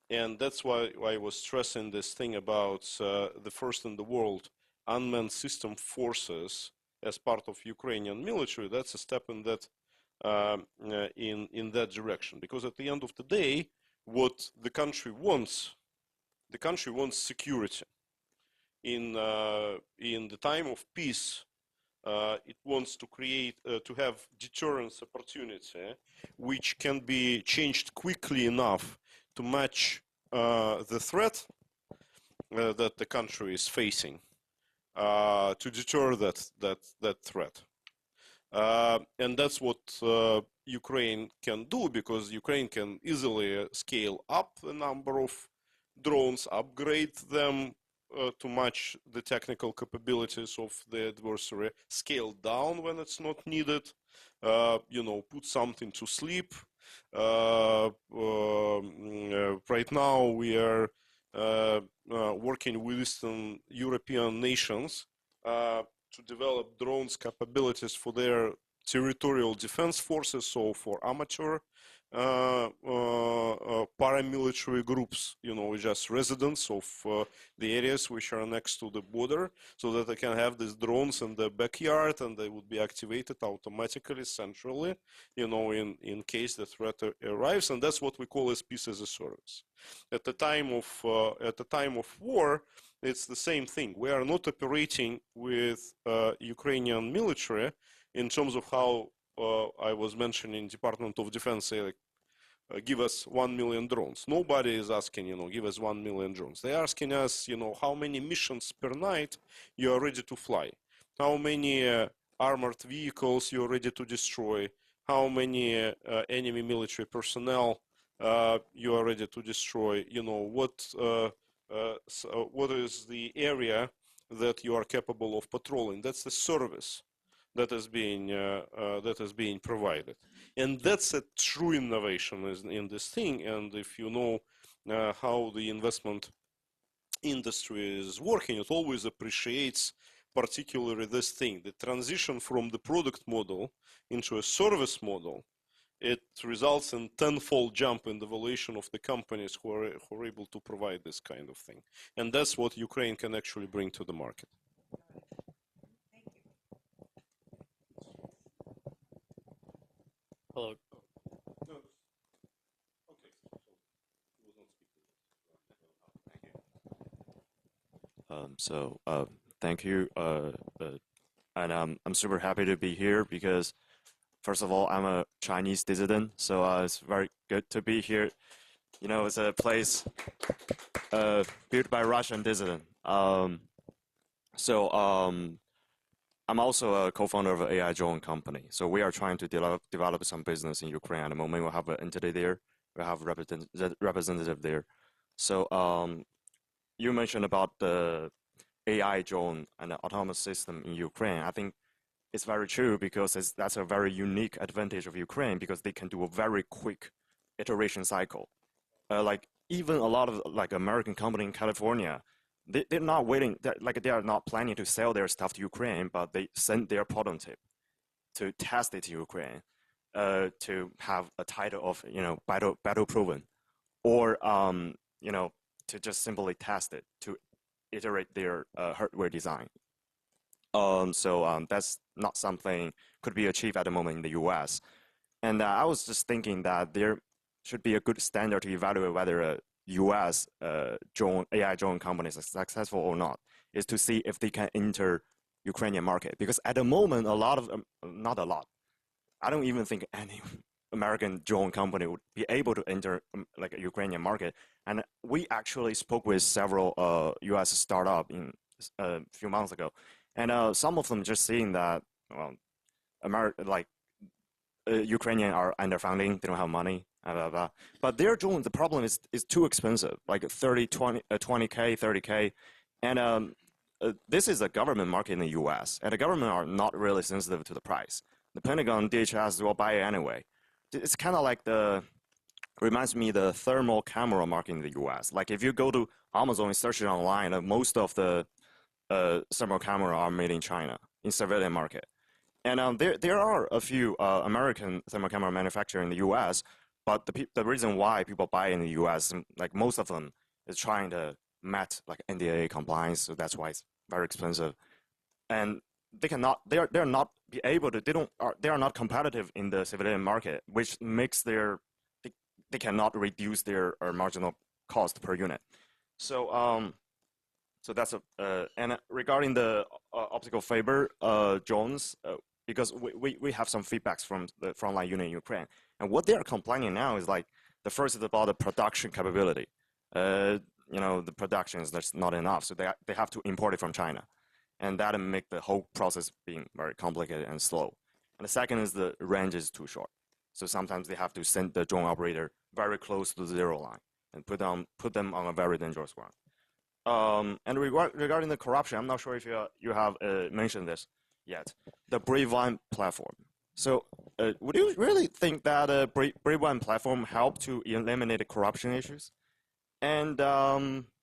And that's why I was stressing this thing about the first in the world unmanned system forces as part of Ukrainian military. That's a step in that in that direction, because at the end of the day, what the country wants security. In the time of peace, it wants to create to have deterrence opportunity, which can be changed quickly enough to match the threat that the country is facing, to deter that threat. And that's what Ukraine can do, because Ukraine can easily scale up the number of drones, upgrade them to match the technical capabilities of the adversary, scale down when it's not needed, you know, put something to sleep. Right now we are working with Eastern European nations to develop drones capabilities for their territorial defense forces, so for amateur paramilitary groups, you know, just residents of the areas which are next to the border, so that they can have these drones in their backyard and they would be activated automatically, centrally, you know, in case the threat arrives. And that's what we call as peace as a service. At the time of war, it's the same thing. We are not operating with Ukrainian military in terms of how I was mentioning Department of Defense say, like, give us 1 million drones. Nobody is asking, you know, give us 1 million drones. They're asking us, you know, how many missions per night you are ready to fly, how many armored vehicles you're ready to destroy, how many enemy military personnel you are ready to destroy, you know, what is the area that you are capable of patrolling. That's the service that is being provided, and that's a true innovation in this thing. And if you know how the investment industry is working, it always appreciates particularly this thing, the transition from the product model into a service model. It results in tenfold jump in the valuation of the companies who are able to provide this kind of thing, and that's what Ukraine can actually bring to the market. Hello. Thank you, and I'm super happy to be here because, first of all, I'm a Chinese dissident, so it's very good to be here. You know, it's a place built by Russian dissident. I'm also a co-founder of an AI drone company. So we are trying to develop some business in Ukraine at the moment. We have an entity there. We have a representative there. So you mentioned about the AI drone and the autonomous system in Ukraine. I think it's very true because that's a very unique advantage of Ukraine, because they can do a very quick iteration cycle. Like even a lot of like American company in California, they're not waiting, they are not planning to sell their stuff to Ukraine, but they send their prototype to test it to Ukraine. to have a title of battle proven, or to just simply test it to iterate their hardware design. So that's not something could be achieved at the moment in the U.S. And I was just thinking that there should be a good standard to evaluate whether a U.S. AI drone company is successful or not, is to see if they can enter Ukrainian market. Because at the moment, a lot of not a lot. I don't even think any American drone company would be able to enter like a Ukrainian market. And we actually spoke with several U.S. startup in a few months ago, and some of them just saying that Ukrainian are underfunding, they don't have money, blah, blah, blah. But their drone, the problem is too expensive, like 20K, 30K, and this is a government market in the U.S. and the government are not really sensitive to the price. The Pentagon, DHS will buy it anyway. It's kind of like reminds me the thermal camera market in the U.S. Like if you go to Amazon and search it online, most of the thermal camera are made in China, in civilian market. And there are a few American thermal camera manufacturers in the U.S., but the reason why people buy in the U.S., like most of them, is trying to meet like NDAA compliance, so that's why it's very expensive. And they are not be able to, they are not competitive in the civilian market, which makes they cannot reduce their marginal cost per unit. So so that's and regarding the optical fiber drones, because we have some feedbacks from the frontline unit in Ukraine, and what they are complaining now is like the first is about the production capability. The production is just not enough, so they have to import it from China, and that make the whole process being very complicated and slow. And the second is the range is too short, so sometimes they have to send the drone operator very close to the zero line and put them on a very dangerous ground. And regarding the corruption, I'm not sure if you have mentioned this yet. The Brave One platform. So, would you really think that Brave One platform helped to eliminate the corruption issues? And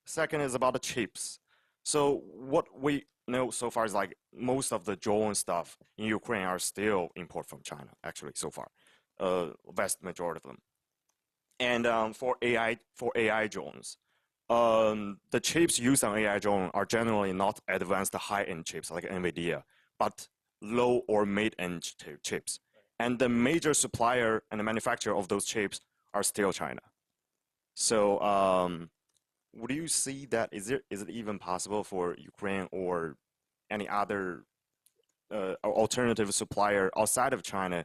second is about the chips. So what we know so far is like most of the drone stuff in Ukraine are still imported from China. Actually, so far, vast majority of them. And for AI drones. The chips used on AI drone are generally not advanced high-end chips like NVIDIA, but low or mid-end chips. And the major supplier and the manufacturer of those chips are still China. So would you see that, is it even possible for Ukraine or any other alternative supplier outside of China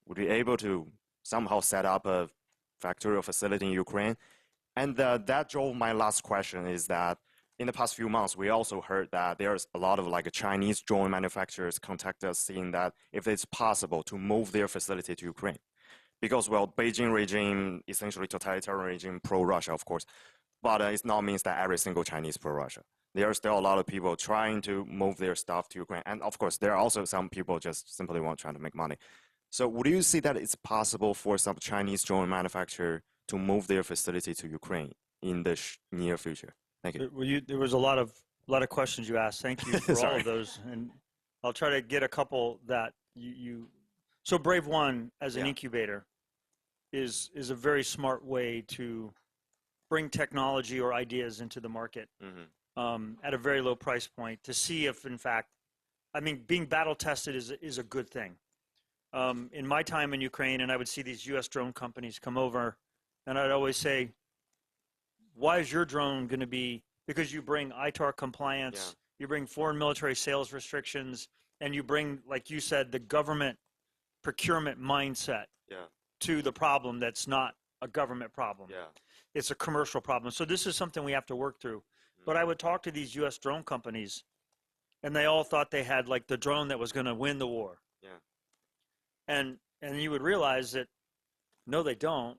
would be able to somehow set up a factory or facility in Ukraine? And that drove my last question is that in the past few months, we also heard that there's a lot of like Chinese drone manufacturers contact us saying that if it's possible to move their facility to Ukraine. Because, well, Beijing regime, essentially totalitarian regime, pro-Russia, of course, but it not means that every single Chinese pro-Russia. There are still a lot of people trying to move their stuff to Ukraine. And of course, there are also some people just simply trying to make money. So would you see that it's possible for some Chinese drone manufacturer to move their facility to Ukraine in the near future? Thank you. Well, there was a lot of questions you asked. Thank you for all of those. And I'll try to get a couple that you so Brave One as an incubator is a very smart way to bring technology or ideas into the market at a very low price point to see if, in fact, I mean, being battle tested is a good thing. In my time in Ukraine, and I would see these U.S. drone companies come over, and I'd always say, why is your drone going to be, because you bring ITAR compliance, you bring foreign military sales restrictions, and you bring, like you said, the government procurement mindset to the problem that's not a government problem. It's a commercial problem. So this is something we have to work through. But I would talk to these U.S. drone companies, and they all thought they had like the drone that was going to win the war. And you would realize that, no, they don't.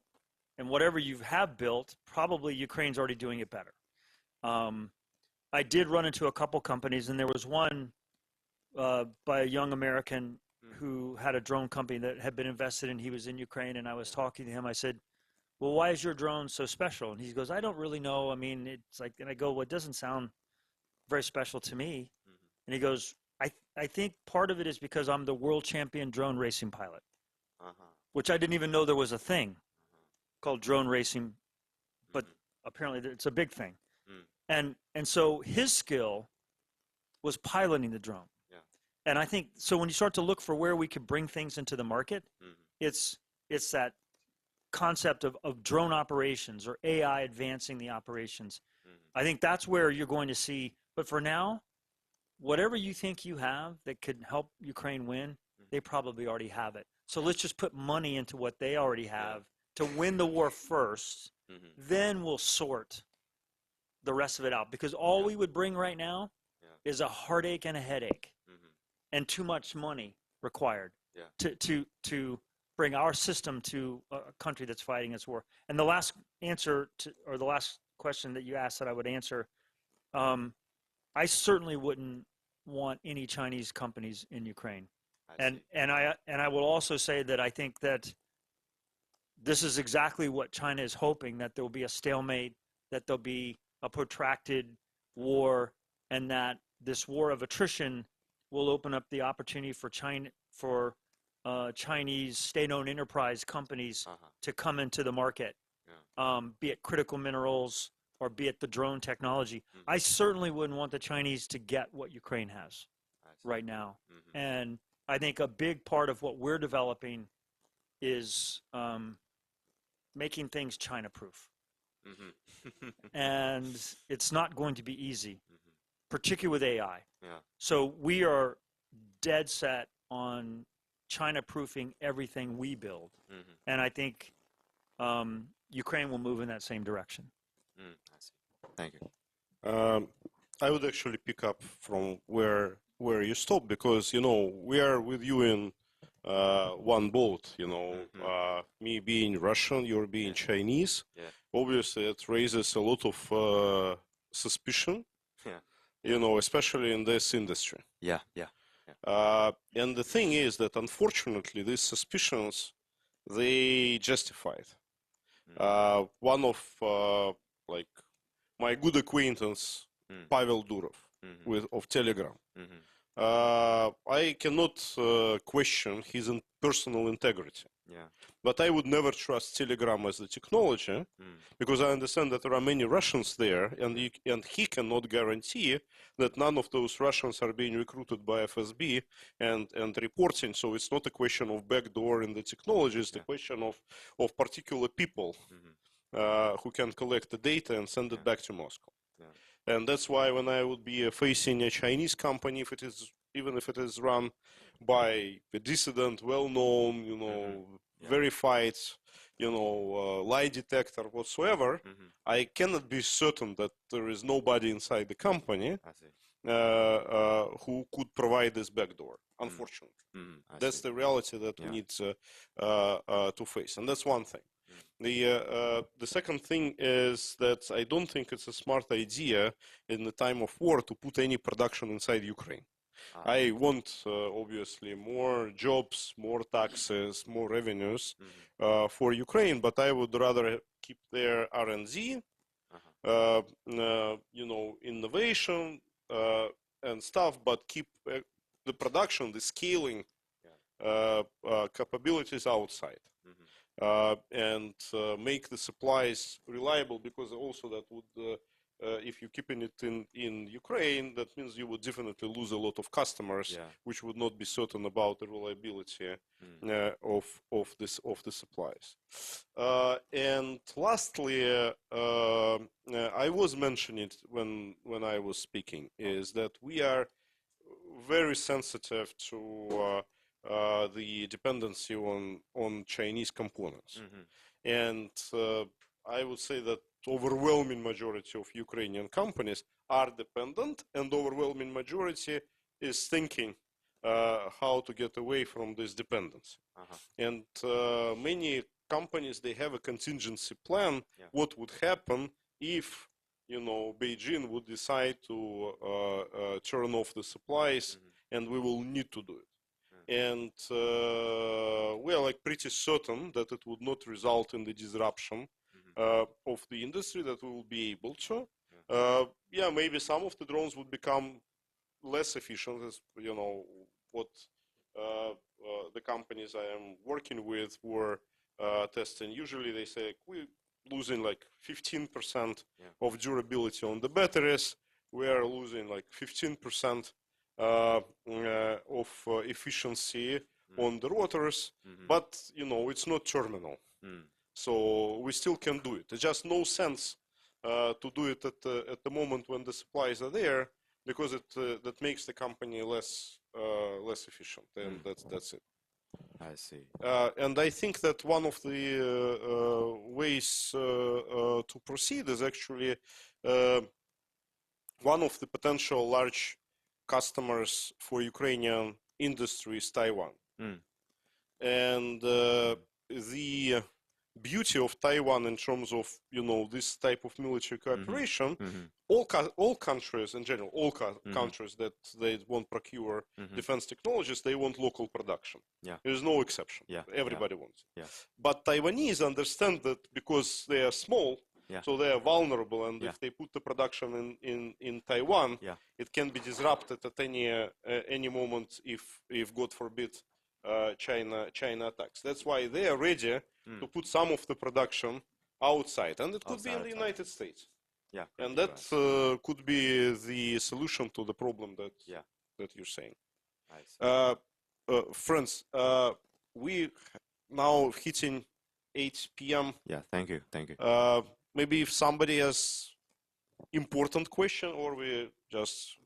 And whatever you have built, probably Ukraine's already doing it better. I did run into a couple companies, and there was one by a young American who had a drone company that had been invested in. He was in Ukraine, and I was talking to him. I said, well, why is your drone so special? And he goes, I don't really know. I mean, it's like, and I go, well, it doesn't sound very special to me. And he goes, I think part of it is because I'm the world champion drone racing pilot. which I didn't even know there was a thing called drone racing, but apparently it's a big thing. And so his skill was piloting the drone. And I think, so when you start to look for where we could bring things into the market, it's that concept of drone operations or AI advancing the operations. I think that's where you're going to see, but for now, whatever you think you have that could help Ukraine win, they probably already have it. So let's just put money into what they already have to win the war first, then we'll sort the rest of it out. Because all we would bring right now is a heartache and a headache and too much money required to bring our system to a country that's fighting its war. And the last answer to, or the last question that you asked that I would answer, I certainly wouldn't want any Chinese companies in Ukraine. And I will also say that I think that this is exactly what China is hoping, that there will be a stalemate, that there'll be a protracted war, and that this war of attrition will open up the opportunity for Chinese state-owned enterprise companies to come into the market, be it critical minerals or be it the drone technology. I certainly wouldn't want the Chinese to get what Ukraine has right now. And I think a big part of what we're developing is making things China-proof. And it's not going to be easy, particularly with AI. So we are dead set on China-proofing everything we build. And I think Ukraine will move in that same direction. I see. Thank you. I would actually pick up from where you stopped, because we are with you in one boat. Me being Russian, you're being Chinese. Obviously, it raises a lot of suspicion. Especially in this industry. And the thing is that, unfortunately, these suspicions, they justified. One of my good acquaintance, Pavel Durov, of Telegram. I cannot question his personal integrity. But I would never trust Telegram as the technology, because I understand that there are many Russians there, and he cannot guarantee that none of those Russians are being recruited by FSB and reporting. So it's not a question of backdoor in the technology, it's the question of particular people who can collect the data and send it back to Moscow. And that's why when I would be facing a Chinese company, even if it is run by a dissident, well-known, verified, lie detector whatsoever, I cannot be certain that there is nobody inside the company who could provide this backdoor, unfortunately. That's the reality that we need to face, and that's one thing. The second thing is that I don't think it's a smart idea in the time of war to put any production inside Ukraine. I want, obviously, more jobs, more taxes, more revenues for Ukraine, but I would rather keep their R&D, innovation and stuff, but keep the production, the scaling capabilities outside. And make the supplies reliable, because also that would, if you're keeping it in Ukraine, that means you would definitely lose a lot of customers, which would not be certain about the reliability of the supplies. And lastly, I was mentioning it when I was speaking, is that we are very sensitive to the dependency on Chinese components. And I would say that overwhelming majority of Ukrainian companies are dependent, and overwhelming majority is thinking how to get away from this dependency. And many companies, they have a contingency plan, what would happen if Beijing would decide to turn off the supplies, and we will need to do it. And we are pretty certain that it would not result in the disruption of the industry, that we will be able to. Maybe some of the drones would become less efficient, as what the companies I am working with were testing. Usually they say we're losing like 15% of durability on the batteries. We are losing like 15% of efficiency on the rotors, but you know it's not terminal. So we still can do it. There's just no sense to do it at the moment when the supplies are there, because that makes the company less efficient, and that's it. I see. And I think that one of the ways to proceed is actually one of the potential large customers for Ukrainian industry is Taiwan. And the beauty of Taiwan in terms of, you know, this type of military cooperation, all countries in general, all countries that they want procure defense technologies, they want local production. There's no exception. Everybody wants it. But Taiwanese understand that because they are small, so they are vulnerable, and if they put the production in Taiwan, it can be disrupted at any moment if God forbid China attacks. That's why they are ready to put some of the production outside, and it could be in the United States. And that could be the solution to the problem that you're saying. Friends, we now hitting 8 p.m. Thank you. Maybe if somebody has important question, or we just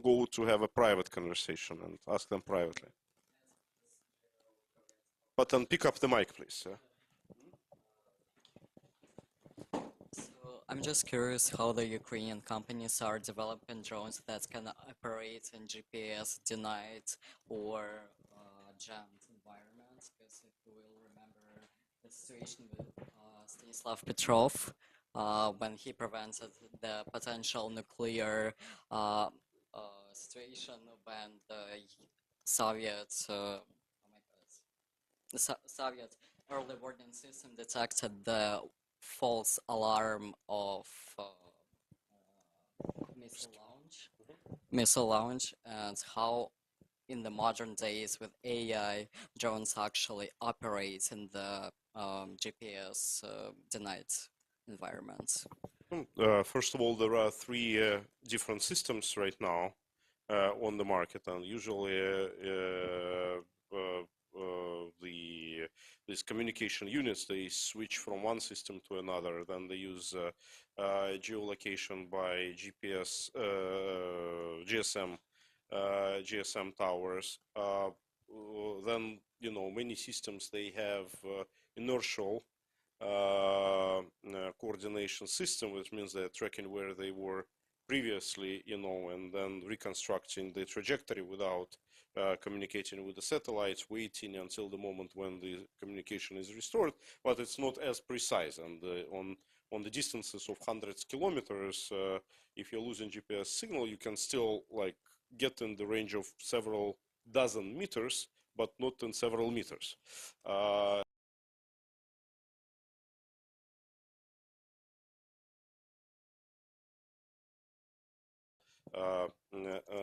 go to have a private conversation and ask them privately. But then pick up the mic, please. So I'm just curious how the Ukrainian companies are developing drones that can operate in GPS denied or jammed environments. Because if you will remember the situation with Stanislav Petrov, when he prevented the potential nuclear situation when the Soviet Soviet early warning system detected the false alarm of missile launch, and how in the modern days with AI, drones actually operate in the GPS denied environments. First of all, there are 3 different systems right now on the market, and usually these communication units, they switch from one system to another. Then they use geolocation by GPS, GSM towers. Then, you know, many systems, they have inertial coordination system, which means they're tracking where they were previously, you know, and then reconstructing the trajectory without communicating with the satellites, waiting until the moment when the communication is restored. But it's not as precise, and on the distances of hundreds of kilometers, if you're losing GPS signal, you can still like get in the range of several dozen meters, but not in several meters.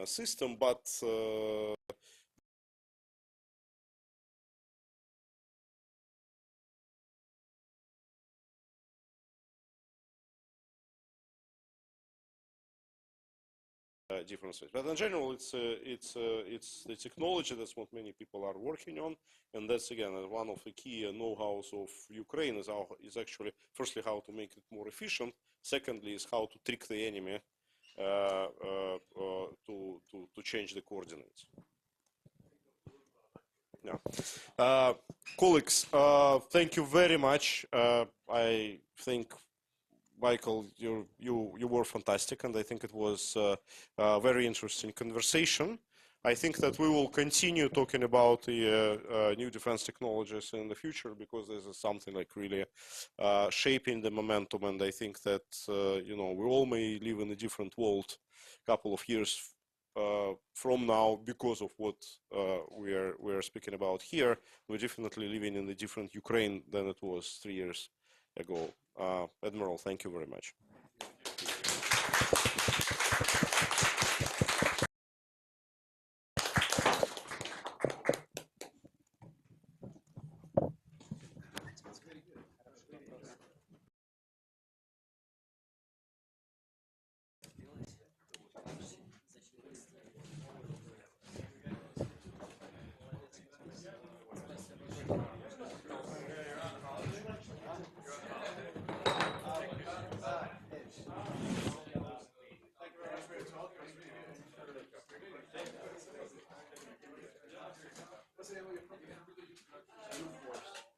System, but differences. But in general, it's the technology. That's what many people are working on, and that's again one of the key know-hows of Ukraine is actually firstly how to make it more efficient. Secondly, is how to trick the enemy to change the coordinates. Colleagues, thank you very much. I think, Michael, you were fantastic, and I think it was a very interesting conversation. I think that we will continue talking about the new defense technologies in the future, because this is something like really shaping the momentum. And I think that you know, we all may live in a different world a couple of years from now because of what we are speaking about here. We're definitely living in a different Ukraine than it was 3 years ago. Admiral, thank you very much. New force.